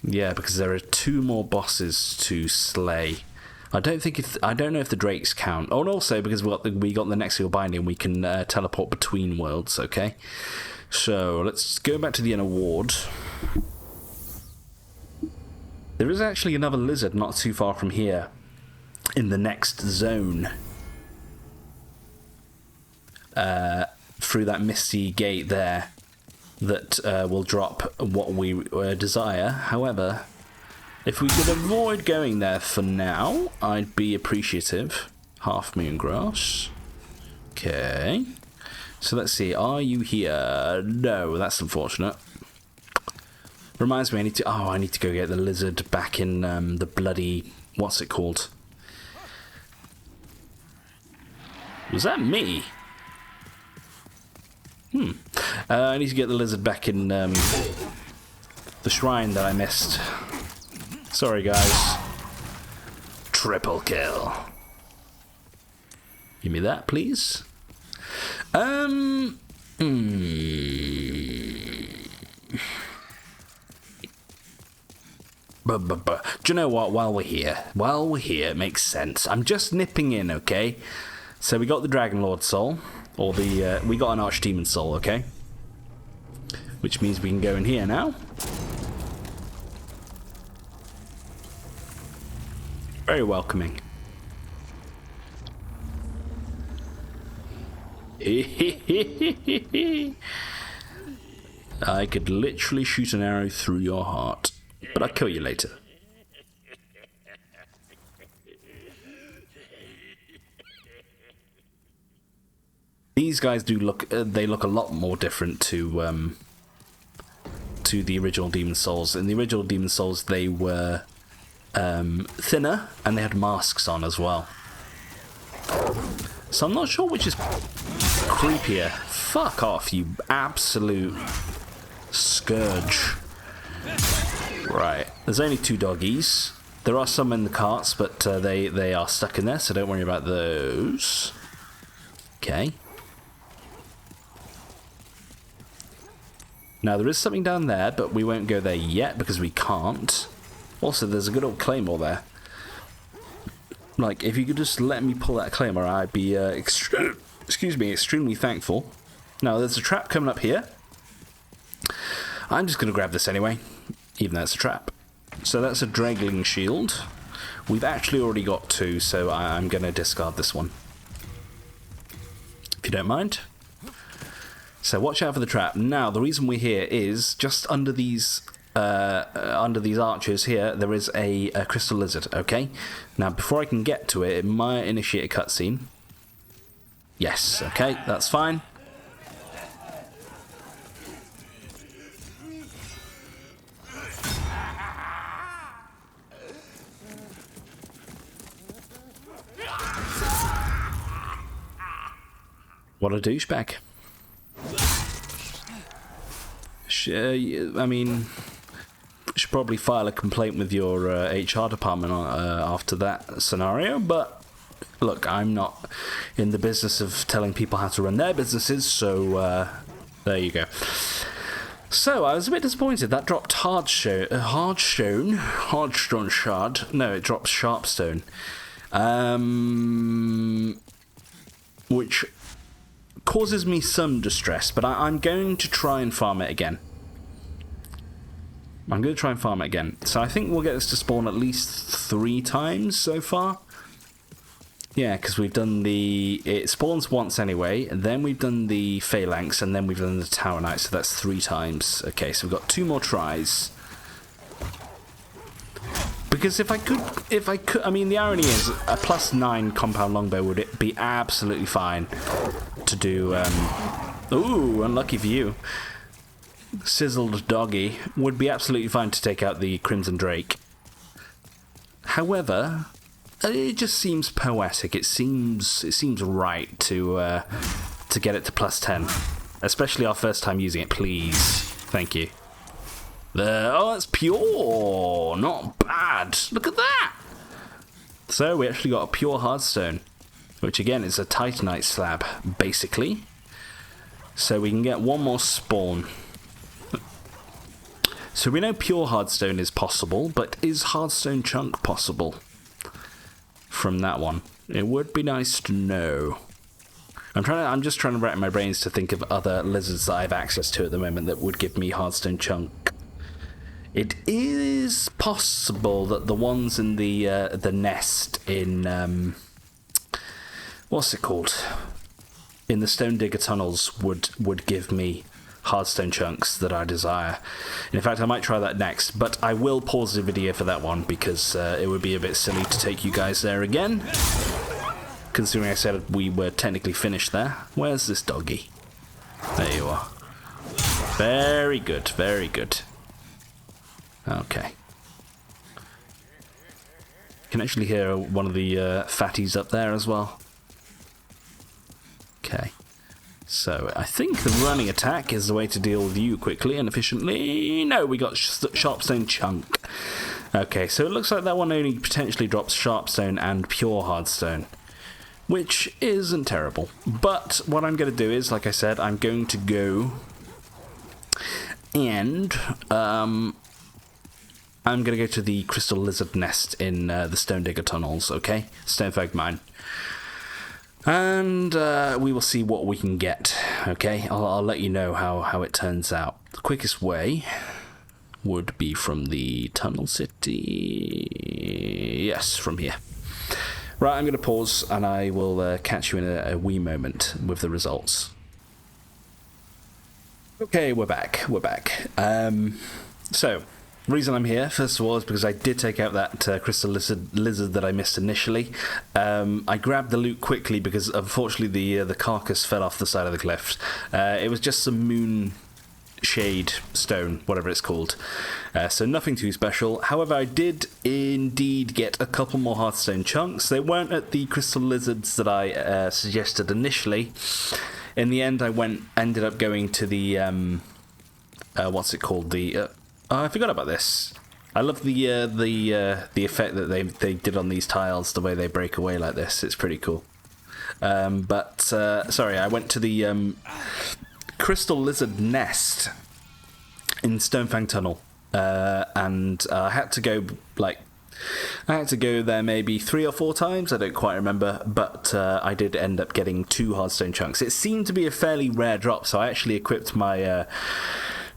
S1: Yeah, because there are 2 more bosses to slay. I don't know if the drakes count. Oh, and also because we got the Nexial Binding, we can teleport between worlds. Okay. So, let's go back to the inner ward. There is actually another lizard not too far from here, in the next zone. Through that misty gate there, that will drop what we desire. However, if we could avoid going there for now, I'd be appreciative. Half moon grass. Okay. So let's see, are you here? No, that's unfortunate. Reminds me, I need to go get the lizard back in the bloody, what's it called? Was that me? I need to get the lizard back in the shrine that I missed. Sorry guys. Triple kill. Give me that, please. Do you know what? While we're here, it makes sense. I'm just nipping in, okay? So we got the Dragon Lord soul, or we got an Archdemon soul, okay? Which means we can go in here now. Very welcoming. I could literally shoot an arrow through your heart, but I'll kill you later. These guys do look, they look a lot more different to the original Demon Souls. In the original Demon Souls, they were thinner, and they had masks on as well. So I'm not sure which is creepier. Fuck off, you absolute scourge. Right, there's only 2 doggies. There are some in the carts, but they are stuck in there, so don't worry about those. Okay. Now there is something down there, but we won't go there yet because we can't. Also, there's a good old claymore there. Like, if you could just let me pull that claymore, I'd be extremely thankful. Now, there's a trap coming up here. I'm just going to grab this anyway, even though it's a trap. So that's a Dragling shield. We've actually already got 2, so I'm going to discard this one. If you don't mind. So watch out for the trap. Now, the reason we're here is just under these under these arches here, there is a crystal lizard, okay? Now, before I can get to it, it might initiate a cutscene. Yes, okay, that's fine. What a douchebag. I mean, should probably file a complaint with your HR department after that scenario, but look, I'm not in the business of telling people how to run their businesses, so there you go. So, I was a bit disappointed. That dropped hardstone shard. No, it drops sharpstone. Which causes me some distress, but I'm going to try and farm it again. So I think we'll get this to spawn at least 3 times so far. Yeah, because we've done it spawns once anyway, and then we've done the phalanx, and then we've done the tower knight, so that's 3 times. Okay, so we've got 2 more tries. Because if I could, I mean, the irony is, a +9 compound longbow would be absolutely fine to do, ooh, unlucky for you. Sizzled doggy would be absolutely fine to take out the Crimson Drake. However, it just seems poetic. It seems right to get it to +10, especially our first time using it. Please, thank you. Oh, that's pure, not bad. Look at that. So we actually got a pure hardstone, which again is a titanite slab, basically. So we can get 1 more spawn. So we know pure hardstone is possible, but is hardstone chunk possible from that one? It would be nice to know. I'm just trying to rack my brains to think of other lizards that I have access to at the moment that would give me hardstone chunk. It is possible that the ones in the nest in what's it called? In the Stone Digger tunnels would give me hardstone chunks that I desire. In fact, I might try that next, but I will pause the video for that one because it would be a bit silly to take you guys there again, considering I said we were technically finished there. Where's this doggy? There you are. Very good, very good. Okay. You can actually hear one of the fatties up there as well. Okay. So, I think the running attack is the way to deal with you quickly and efficiently. No, we got Sharpstone Chunk. Okay, so it looks like that one only potentially drops Sharpstone and Pure Hardstone, which isn't terrible. But what I'm going to do is, like I said, I'm going to go and I'm going to go to the Crystal Lizard Nest in the Stone Digger Tunnels, okay? Stonefag Mine. And we will see what we can get, okay? I'll let you know how it turns out. The quickest way would be from the Tunnel City. Yes, from here. Right, I'm going to pause, and I will catch you in a wee moment with the results. Okay, we're back. So, the reason I'm here, first of all, is because I did take out that crystal lizard that I missed initially. I grabbed the loot quickly because, unfortunately, the carcass fell off the side of the cliff. It was just some moon shade stone, whatever it's called. So nothing too special. However, I did indeed get a couple more Hearthstone chunks. They weren't at the crystal lizards that I suggested initially. In the end, I ended up going to the what's it called? I forgot about this. I love the effect that they did on these tiles, the way they break away like this. It's pretty cool. Sorry, I went to the Crystal Lizard Nest in Stonefang Tunnel, and I had to go there maybe 3 or 4 times. I don't quite remember, but I did end up getting 2 Hardstone chunks. It seemed to be a fairly rare drop, so I actually equipped my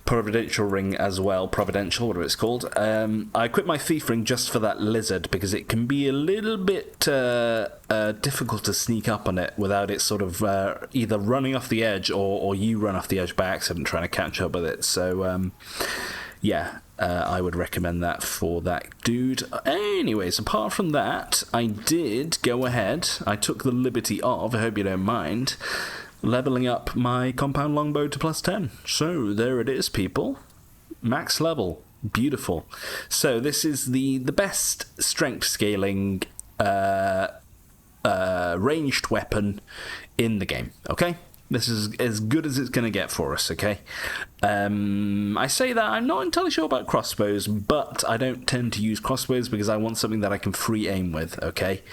S1: Providential ring as well, Providential, whatever it's called. I equipped my Thief ring just for that lizard because it can be a little bit difficult to sneak up on it without it sort of either running off the edge or you run off the edge by accident trying to catch up with it. So yeah, I would recommend that for that dude. Anyways, apart from that, I did go ahead. I took the liberty of, I hope you don't mind, leveling up my compound longbow to +10. So there it is, people. Max level. Beautiful. So this is the best strength scaling ranged weapon in the game, okay? This is as good as it's going to get for us, okay? I say that I'm not entirely sure about crossbows, but I don't tend to use crossbows because I want something that I can free aim with, okay?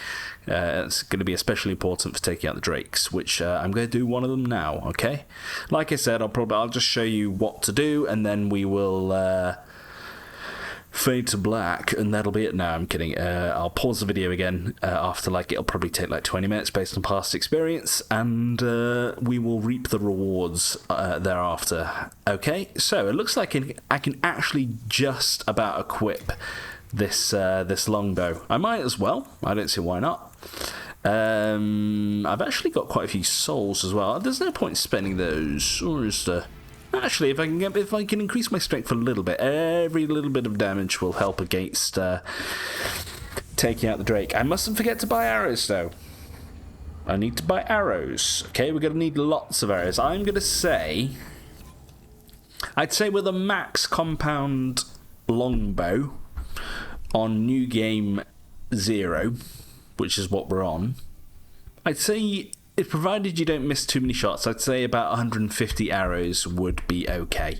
S1: It's going to be especially important for taking out the drakes, which I'm going to do one of them now, okay? Like I said, I'll just show you what to do, and then we will fade to black, and that'll be it. No, I'm kidding. I'll pause the video again after, it'll probably take 20 minutes based on past experience, and we will reap the rewards thereafter. Okay, so it looks like I can actually just about equip this longbow. I might as well. I don't see why not. I've actually got quite a few souls as well. There's no point spending those, or is there? Actually, if I can increase my strength a little bit, every little bit of damage will help against taking out the drake. I mustn't forget to buy arrows, though. I need to buy arrows. Okay, we're going to need lots of arrows. I'm going to say, I'd say with a max compound longbow on New Game 0, which is what we're on, I'd say, if provided you don't miss too many shots, I'd say about 150 arrows would be okay.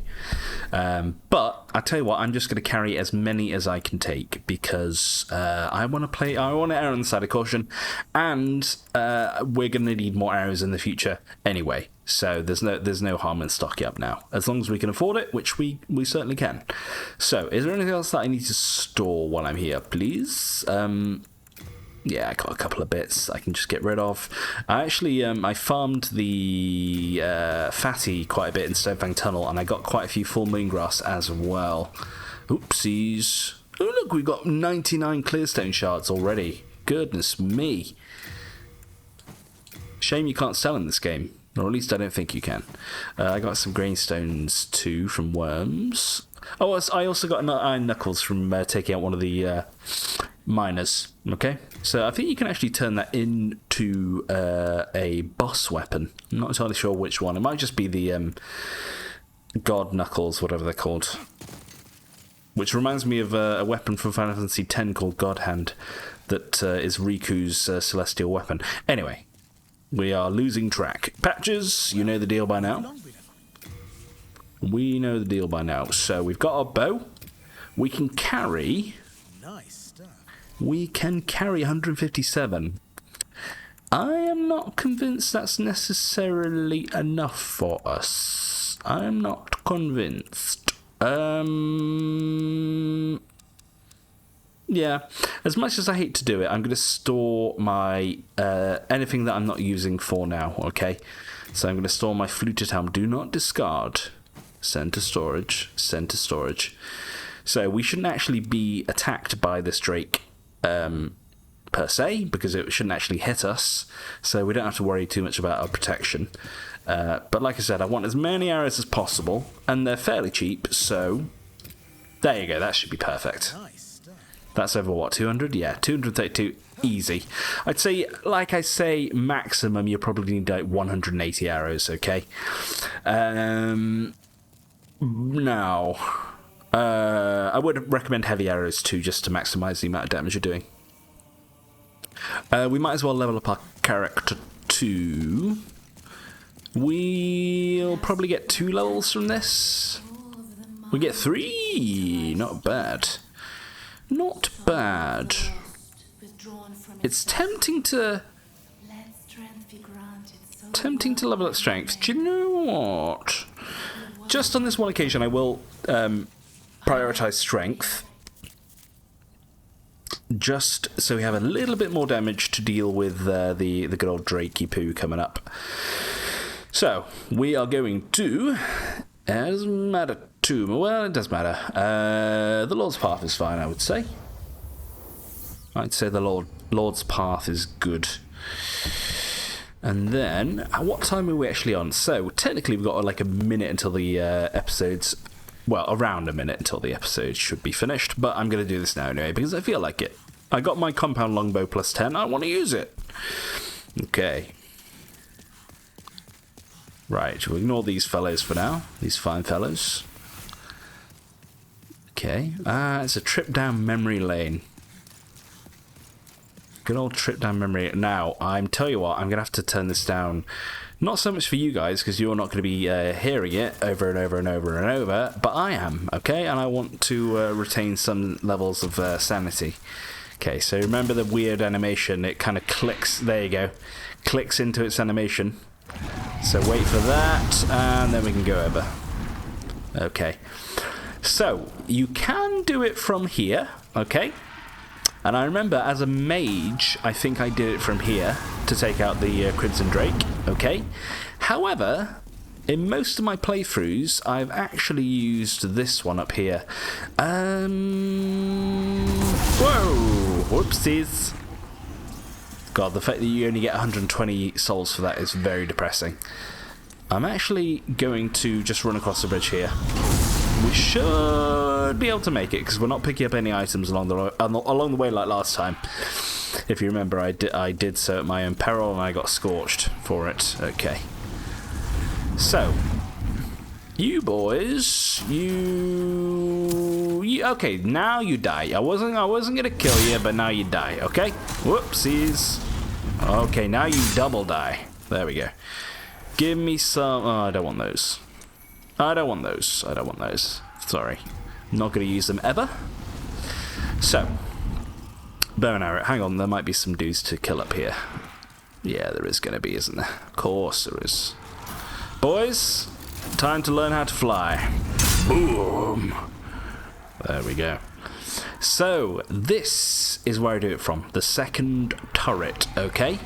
S1: But I tell you what, I'm just going to carry as many as I can take because I want to err on the side of caution, and we're going to need more arrows in the future anyway. So there's no harm in stocking up now, as long as we can afford it, which we certainly can. So, is there anything else that I need to store while I'm here, please? Yeah, I got a couple of bits I can just get rid of. I actually, I farmed the fatty quite a bit in Stonefang Tunnel, and I got quite a few full moon grass as well. Oopsies. Oh, look, we've got 99 clearstone shards already. Goodness me. Shame you can't sell in this game. Or at least I don't think you can. I got some grainstones too from worms. Oh, I also got iron knuckles from taking out one of the miners. Okay, so I think you can actually turn that into a boss weapon. I'm not entirely sure which one. It might just be the god knuckles, whatever they're called. Which reminds me of a weapon from Final Fantasy X called God Hand that is Riku's celestial weapon. Anyway, we are losing track. Patches, you know the deal by now. We know the deal by now. So we've got our bow. We can carry... We can carry 157. I am not convinced that's necessarily enough for us. I'm not convinced. Yeah, as much as I hate to do it, I'm going to store my anything that I'm not using for now, okay? So I'm going to store my fluted helm. Do not discard. Send to storage. Send to storage. So we shouldn't actually be attacked by this drake per se, because it shouldn't actually hit us, so we don't have to worry too much about our protection. But like I said, I want as many arrows as possible, and they're fairly cheap, so there you go, that should be perfect. That's over what, 200? Yeah, 232, easy. I'd say, like I say, maximum you probably need like 180 arrows, okay? Now, I would recommend heavy arrows too, just to maximise the amount of damage you're doing. We might as well level up our character too. We'll probably get 2 levels from this. We get 3! Not bad. Not bad. It's tempting to level up strength. Do you know what? Just on this one occasion, I will prioritize strength, just so we have a little bit more damage to deal with the good old Drakey poo coming up. So we are going to, as matter to, well, it does matter. The Lord's Path is fine, I would say. I'd say the Lord's Path is good. And then, what time are we actually on? So, technically we've got like a minute until the episode's well, around a minute until the episode should be finished, but I'm going to do this now anyway, because I feel like it. I got my compound longbow plus 10, I want to use it. Okay. Right, we'll ignore these fellows for now, these fine fellows. Okay, it's a trip down memory lane. Good old trip down memory. Now, tell you what, I'm going to have to turn this down. Not so much for you guys, because you're not going to be hearing it over and over and over and over, but I am, okay? And I want to retain some levels of sanity. Okay, so remember the weird animation, it kind of clicks, there you go, clicks into its animation. So wait for that, and then we can go over. Okay, so you can do it from here, okay? And I remember as a mage, I think I did it from here to take out the Crimson Drake, okay? However, in most of my playthroughs, I've actually used this one up here. Whoa! Whoopsies! God, the fact that you only get 120 souls for that is very depressing. I'm actually going to just run across the bridge here. We should be able to make it, because we're not picking up any items along the way like last time. If you remember, I did so at my own peril, and I got scorched for it. Okay. So, you boys, okay, now you die. I wasn't gonna kill you, but now you die, okay? Whoopsies. Okay, now you double die. There we go. Give me some, oh, I don't want those. I don't want those. I don't want those. Sorry. I'm not gonna use them ever. So, bow and arrow. Hang on, there might be some dudes to kill up here. Yeah, there is gonna be, isn't there? Of course there is. Boys, time to learn how to fly. Boom. There we go. So, this is where I do it from. The second turret, okay?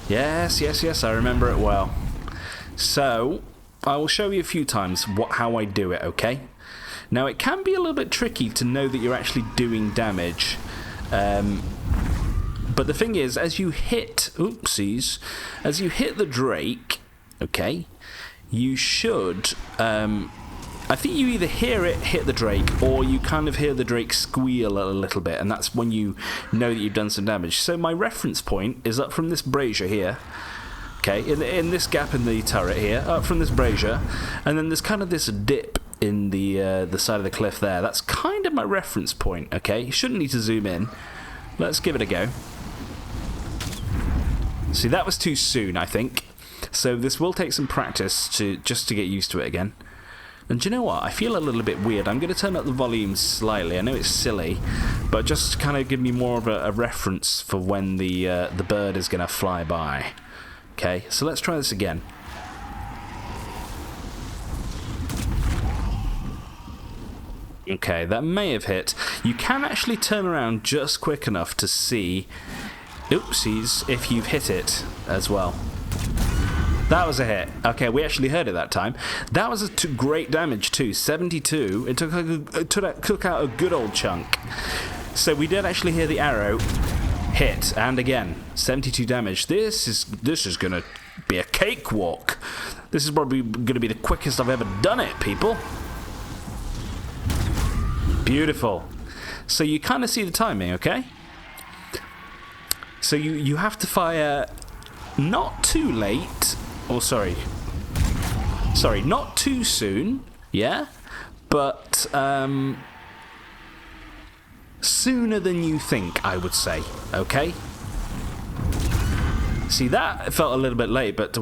S1: Yes, yes, yes, I remember it well. So, I will show you a few times how I do it, okay? Now, it can be a little bit tricky to know that you're actually doing damage. But the thing is, as you hit... Oopsies. As you hit the Drake, okay, you should... I think you either hear it hit the Drake, or you kind of hear the Drake squeal a little bit, and that's when you know that you've done some damage. So my reference point is up from this brazier here. Okay, in this gap in the turret here, up from this brazier, and then there's kind of this dip in the side of the cliff there. That's kind of my reference point, okay? You shouldn't need to zoom in. Let's give it a go. See, that was too soon, I think. So this will take some practice just to get used to it again. And do you know what? I feel a little bit weird. I'm going to turn up the volume slightly. I know it's silly, but just to kind of give me more of a reference for when the bird is going to fly by. Okay, so let's try this again. Okay, that may have hit. You can actually turn around just quick enough to see, oopsies, if you've hit it as well. That was a hit. Okay, we actually heard it that time. That was great damage too, 72. It took out a good old chunk. So we did actually hear the arrow hit, and again, 72 damage. This is gonna be a cakewalk. This is probably gonna be the quickest I've ever done it, people. Beautiful. So you kind of see the timing, okay? So you have to fire not too late. Oh, sorry, not too soon, yeah? But, sooner than you think, I would say, okay? See, that felt a little bit late, but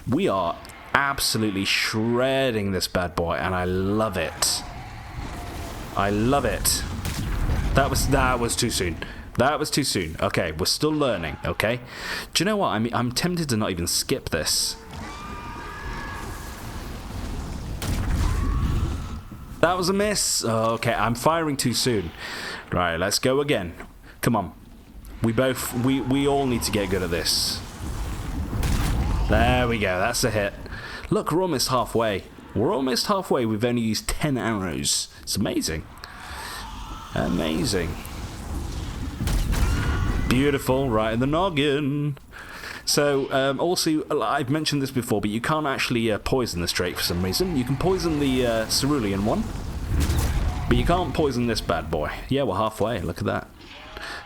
S1: we are absolutely shredding this bad boy, and I love it. I love it. That was too soon. That was too soon. Okay, we're still learning, okay? Do you know what? I'm tempted to not even skip this. That was a miss. Oh, okay, I'm firing too soon. Right, let's go again. Come on. We all need to get good at this. There we go. That's a hit. Look, we're almost halfway. We're almost halfway. We've only used 10 arrows. It's amazing. Amazing. Beautiful, right in the noggin. So, also, I've mentioned this before, but you can't actually poison this Drake for some reason. You can poison the cerulean one, but you can't poison this bad boy. Yeah, we're halfway. Look at that.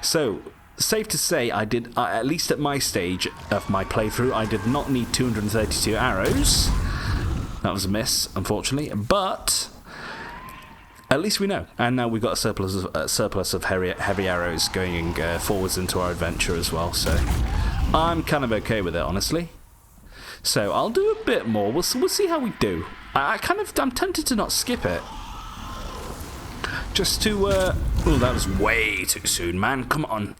S1: So, safe to say, I did, at least at my stage of my playthrough, I did not need 232 arrows. That was a miss, unfortunately, but at least we know. And now we've got a surplus of heavy arrows going forwards into our adventure as well, so I'm kind of okay with it, honestly. So I'll do a bit more. We'll see how we do. I'm tempted to not skip it. Just to, oh, that was way too soon, man. Come on.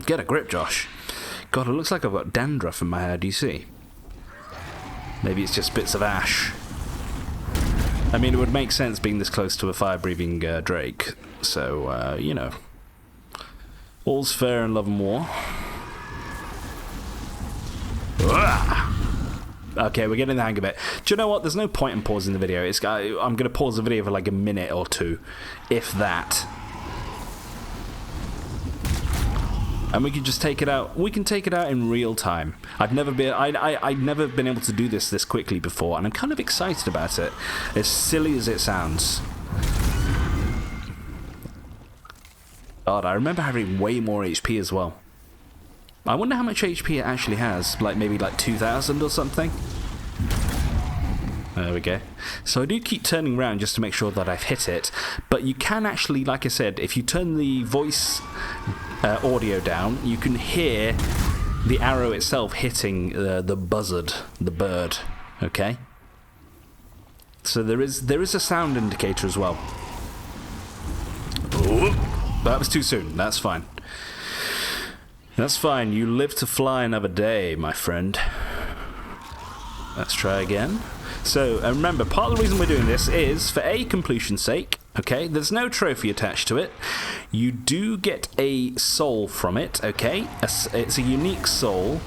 S1: Get a grip, Josh. God, it looks like I've got dandruff in my hair, do you see? Maybe it's just bits of ash. I mean, it would make sense being this close to a fire-breathing Drake. So, you know. All's fair in love and war. Okay, we're getting the hang of it. Do you know what? There's no point in pausing the video. I'm going to pause the video for like a minute or two, if that. And we can just take it out. We can take it out in real time. I've never been able to do this quickly before, and I'm kind of excited about it. As silly as it sounds. God, I remember having way more HP as well. I wonder how much HP it actually has. Like maybe like 2,000 or something. There we go. So I do keep turning around just to make sure that I've hit it. But you can actually, like I said, if you turn the voice audio down, you can hear the arrow itself hitting the buzzard, the bird. Okay. So there is a sound indicator as well. Ooh, that was too soon. That's fine. That's fine. You live to fly another day, my friend. Let's try again. So, remember, part of the reason we're doing this is for completion's sake. Okay, there's no trophy attached to it. You do get a soul from it. Okay, it's a unique soul.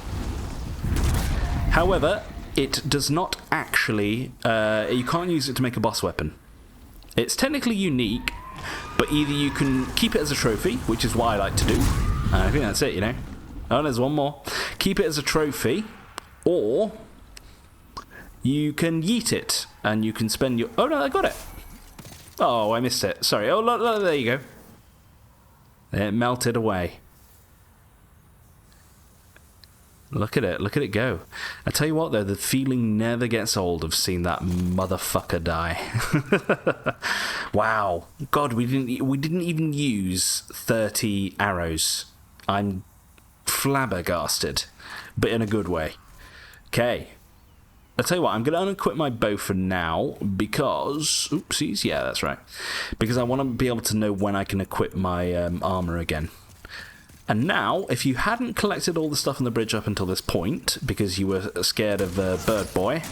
S1: However, it does not actually. You can't use it to make a boss weapon. It's technically unique, but either you can keep it as a trophy, which is what I like to do. I think that's it, you know. Oh, there's one more. Keep it as a trophy, or you can yeet it, and you can spend your... Oh, no, I got it. Oh, I missed it. Sorry. Oh, look, there you go. It melted away. Look at it. Look at it go. I tell you what, though, the feeling never gets old of seeing that motherfucker die. Wow. God, we didn't even use 30 arrows. I'm flabbergasted, but in a good way. Okay. I'll tell you what, I'm going to unequip my bow for now because... Oopsies, yeah, that's right. Because I want to be able to know when I can equip my armor again. And now, if you hadn't collected all the stuff on the bridge up until this point, because you were scared of Bird Boy,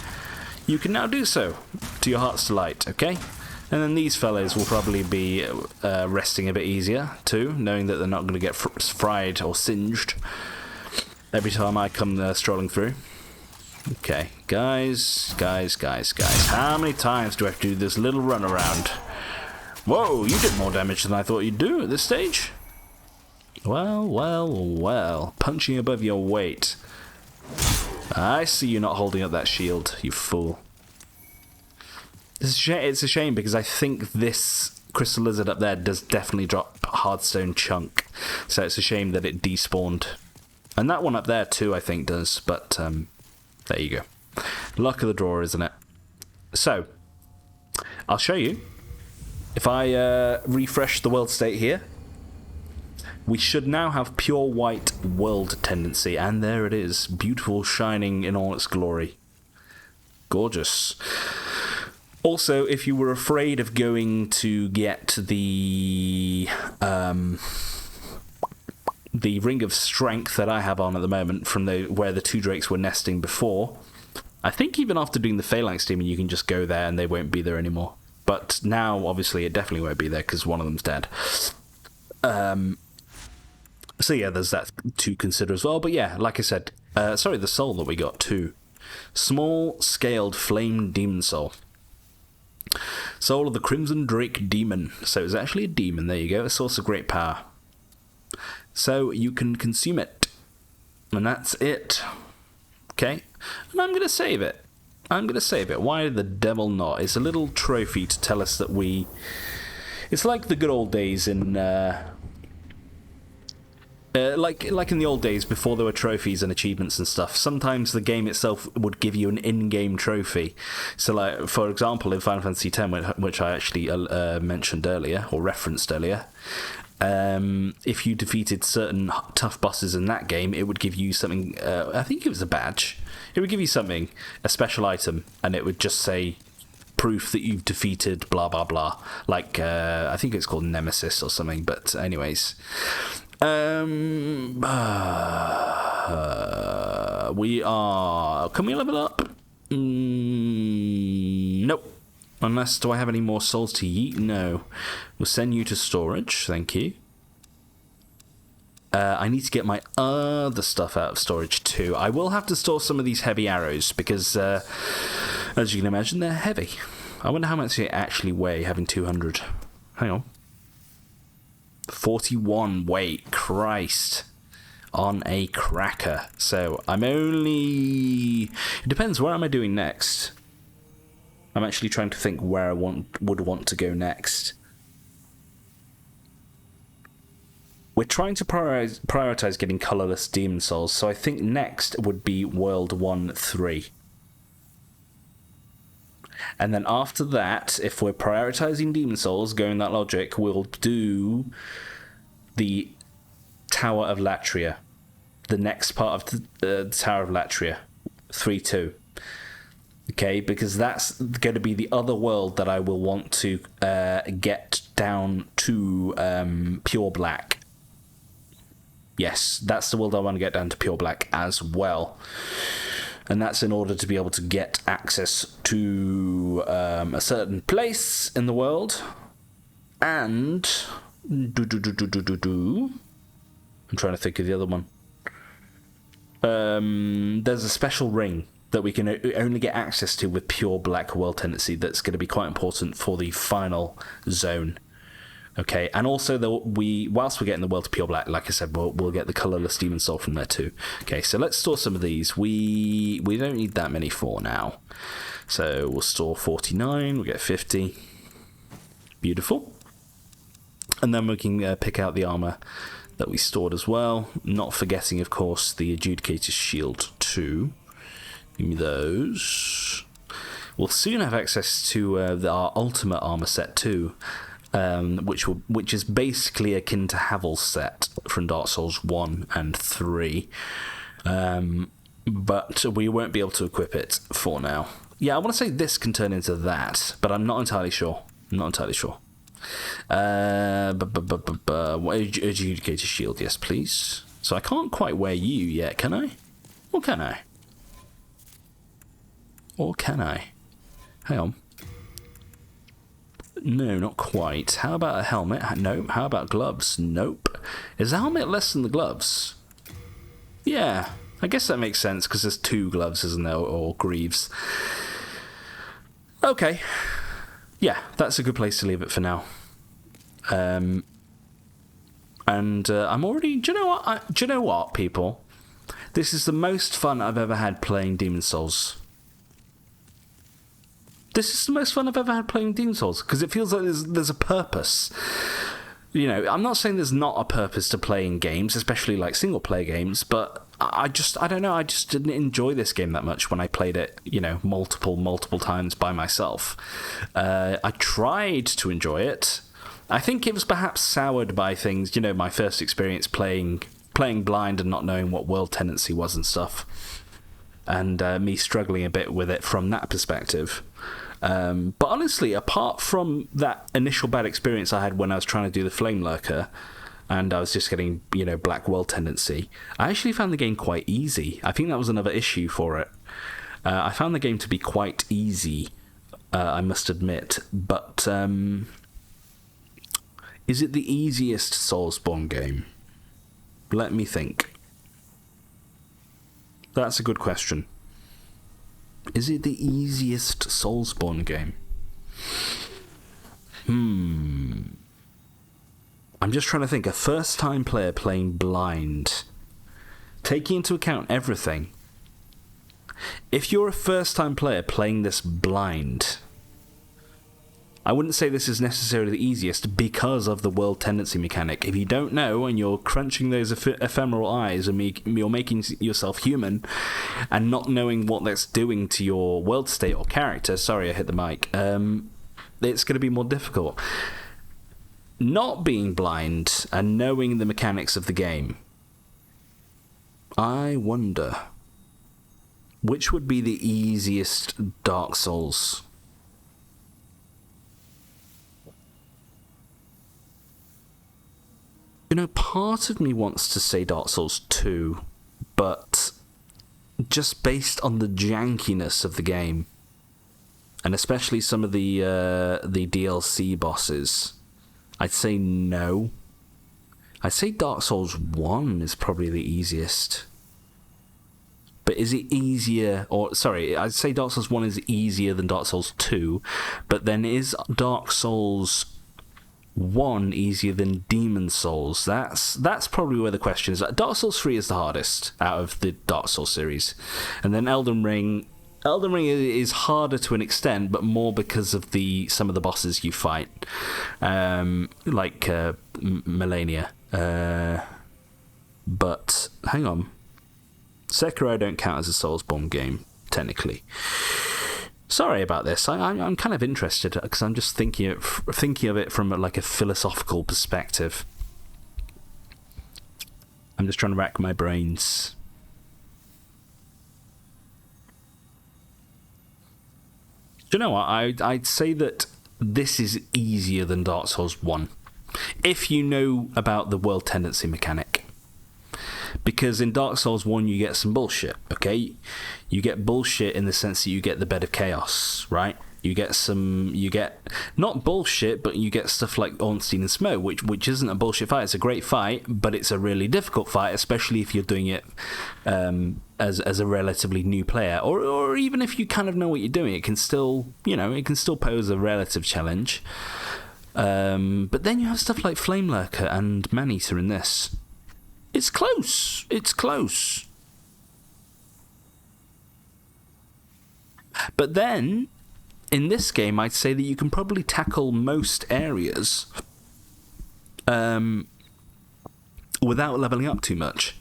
S1: you can now do so, to your heart's delight, okay? And then these fellas will probably be resting a bit easier, too, knowing that they're not going to get fried or singed every time I come strolling through. Okay, guys, how many times do I have to do this little run around? Whoa, you did more damage than I thought you'd do at this stage. Well, punching above your weight. I see you not holding up that shield, you fool. It's a shame because I think this crystal lizard up there does definitely drop hardstone chunk. So it's a shame that it despawned. And that one up there too, I think, does, but there you go. Luck of the draw, isn't it? So, I'll show you. If I refresh the world state here, we should now have pure white world tendency. And there it is. Beautiful, shining in all its glory. Gorgeous. Also, if you were afraid of going to get the Ring of Strength that I have on at the moment from where the two drakes were nesting before, I think even after doing the phalanx demon, you can just go there and they won't be there anymore. But now, obviously, it definitely won't be there because one of them's dead. So yeah, there's that to consider as well. But yeah, like I said, sorry, the soul that we got too. Small-scaled flame demon soul. Soul of the Crimson Drake Demon. So it's actually a demon, there you go. A source of great power. So you can consume it. And that's it. Okay? And I'm going to save it. Why the devil not? It's a little trophy to tell us that we... It's like the good old days in... like in the old days before there were trophies and achievements and stuff. Sometimes the game itself would give you an in-game trophy. So, like, for example, in Final Fantasy X, which I actually mentioned earlier, or referenced earlier, if you defeated certain tough bosses in that game, it would give you something, I think it was a badge. It would give you something, a special item, and it would just say proof that you've defeated blah blah blah. Like, I think it's called Nemesis or something, but anyways. We are... Can we level up? Nope. Unless, do I have any more souls to yeet? No. We'll send you to storage, thank you. I need to get my other stuff out of storage too. I will have to store some of these heavy arrows because, as you can imagine, they're heavy. I wonder how much they actually weigh, having 200. Hang on. 41 weight, Christ, on a cracker. So I'm only... It depends, where am I doing next? I'm actually trying to think where I would want to go next. We're trying to prioritize getting colorless demon souls, so I think next would be World 1-3. And then after that, if we're prioritizing demon souls, going that logic, we'll do the Tower of Latria. The next part of the Tower of Latria. 3-2. Okay, because that's going to be the other world that I will want to get down to pure black. Yes, that's the world I want to get down to pure black as well. And that's in order to be able to get access to a certain place in the world. And... I'm trying to think of the other one. There's a special ring that we can only get access to with pure black world tendency that's going to be quite important for the final zone. Okay, and also whilst we're getting the world to pure black, like I said, we'll get the colorless demon soul from there too. Okay, so let's store some of these. We don't need that many for now, so we'll store 49. We'll get 50. Beautiful. And then we can pick out the armor that we stored as well. Not forgetting, of course, the Adjudicator's Shield too. Give me those. We'll soon have access to our ultimate armor set too. Which is basically akin to Havel's set from Dark Souls 1 and 3. But we won't be able to equip it for now. Yeah, I want to say this can turn into that, but I'm not entirely sure. Adjudicator Shield, yes please. So I can't quite wear you yet, can I? Or can I? Hang on. No, not quite. How about a helmet? No. How about gloves? Nope. Is the helmet less than the gloves? Yeah, I guess that makes sense because there's 2 gloves, isn't there, or greaves. Okay. Yeah, that's a good place to leave it for now. I'm already... Do you know what, people? This is the most fun I've ever had playing Demon Souls. This is the most fun I've ever had playing Demon Souls, because it feels like there's a purpose. You know, I'm not saying there's not a purpose to playing games, especially like single-player games, but I don't know, I just didn't enjoy this game that much when I played it, you know, multiple times by myself. I tried to enjoy it. I think it was perhaps soured by things, you know, my first experience playing blind and not knowing what world tendency was and stuff. And me struggling a bit with it from that perspective. But honestly, apart from that initial bad experience I had when I was trying to do the Flame Lurker, and I was just getting, you know, black world tendency, I actually found the game quite easy. I think that was another issue for it. I found the game to be quite easy, I must admit. But is it the easiest Soulsborne game? Let me think. That's a good question. Is it the easiest Soulsborne game? I'm just trying to think. A first-time player playing blind, taking into account everything. if you're a first-time player playing this blind, I wouldn't say this is necessarily the easiest because of the world tendency mechanic. If you don't know and you're crunching those ephemeral eyes and you're making yourself human and not knowing what that's doing to your world state or character, sorry I hit the mic, it's going to be more difficult. Not being blind and knowing the mechanics of the game, I wonder which would be the easiest Dark Souls. You know, part of me wants to say Dark Souls 2, but just based on the jankiness of the game, and especially some of the DLC bosses, I'd say no. I'd say Dark Souls 1 is probably the easiest. But is it easier, or sorry, I'd say Dark Souls 1 is easier than Dark Souls 2, but then is Dark Souls 1 easier than Demon Souls? That's probably where the question is. Dark Souls 3 is the hardest out of the Dark Souls series, and then Elden Ring is harder to an extent, but more because of some of the bosses you fight, like Melania. But hang on, Sekiro don't count as a Soulsborne game technically. Sorry about this. I'm kind of interested because I'm just thinking of it from like a philosophical perspective. I'm just trying to rack my brains. Do you know what? I'd say that this is easier than Dark Souls 1 if you know about the world tendency mechanic. Because in Dark Souls 1 you get some bullshit, okay? You get bullshit in the sense that you get the Bed of Chaos, right? You get not bullshit, but you get stuff like Ornstein and Smoke, which isn't a bullshit fight. It's a great fight, but it's a really difficult fight, especially if you're doing it as a relatively new player, or even if you kind of know what you're doing, it can still pose a relative challenge. But then you have stuff like Flame Lurker and Maneater in this. It's close. It's close. But then, in this game, I'd say that you can probably tackle most areas without leveling up too much.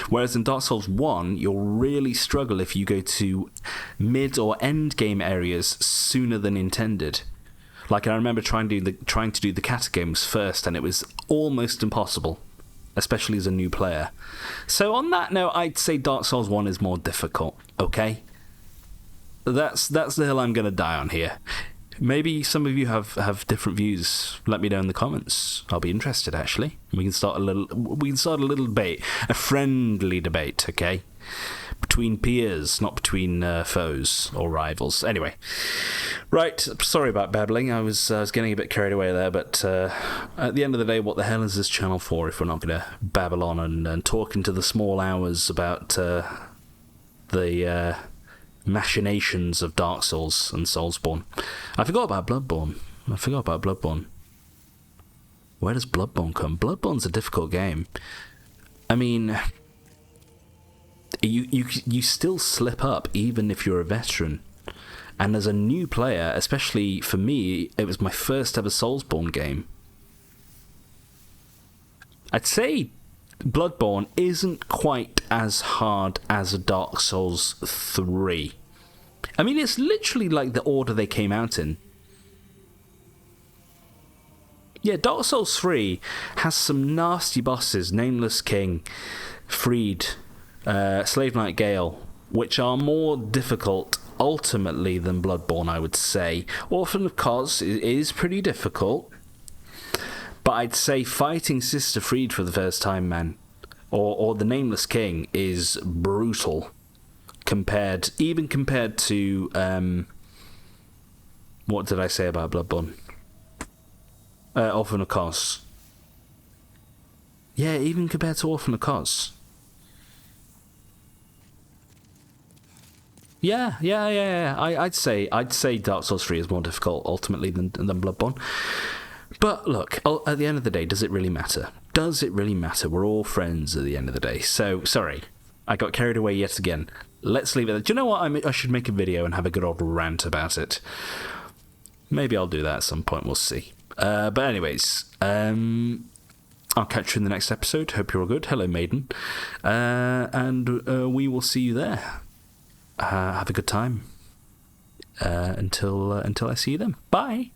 S1: Whereas in Dark Souls 1, you'll really struggle if you go to mid or end game areas sooner than intended. Like, I remember trying to do the catacombs first, and it was almost impossible, especially as a new player. So on that note, I'd say Dark Souls 1 is more difficult, okay? That's the hill I'm going to die on here. Maybe some of you have different views. Let me know in the comments. I'll be interested, actually. We can start a little debate, a friendly debate, okay? Between peers, not between foes or rivals. Anyway, right. Sorry about babbling. I was getting a bit carried away there, but at the end of the day, what the hell is this channel for if we're not going to babble on and talk into the small hours about the machinations of Dark Souls and Soulsborne? I forgot about Bloodborne. Where does Bloodborne come? Bloodborne's a difficult game. I mean, you still slip up even if you're a veteran. And as a new player, especially for me, it was my first ever Soulsborne game. I'd say Bloodborne isn't quite as hard as Dark Souls 3. I mean, it's literally like the order they came out in. Yeah, Dark Souls 3 has some nasty bosses, Nameless King, Freed, Slave Knight Gale, which are more difficult ultimately than Bloodborne, I would say. Orphan of Kos is pretty difficult, but I'd say fighting Sister Freed for the first time, man, or the Nameless King is brutal compared to what did I say about Bloodborne? Orphan of Kos. Yeah, even compared to Orphan of Kos. Yeah. I'd say Dark Souls 3 is more difficult ultimately than Bloodborne. But look, at the end of the day, does it really matter? Does it really matter? We're all friends at the end of the day. So, sorry. I got carried away yet again. Let's leave it there. Do you know what? I should make a video and have a good old rant about it. Maybe I'll do that at some point. We'll see. But anyways, I'll catch you in the next episode. Hope you're all good. Hello, Maiden. And we will see you there. Have a good time. Until I see you then. Bye.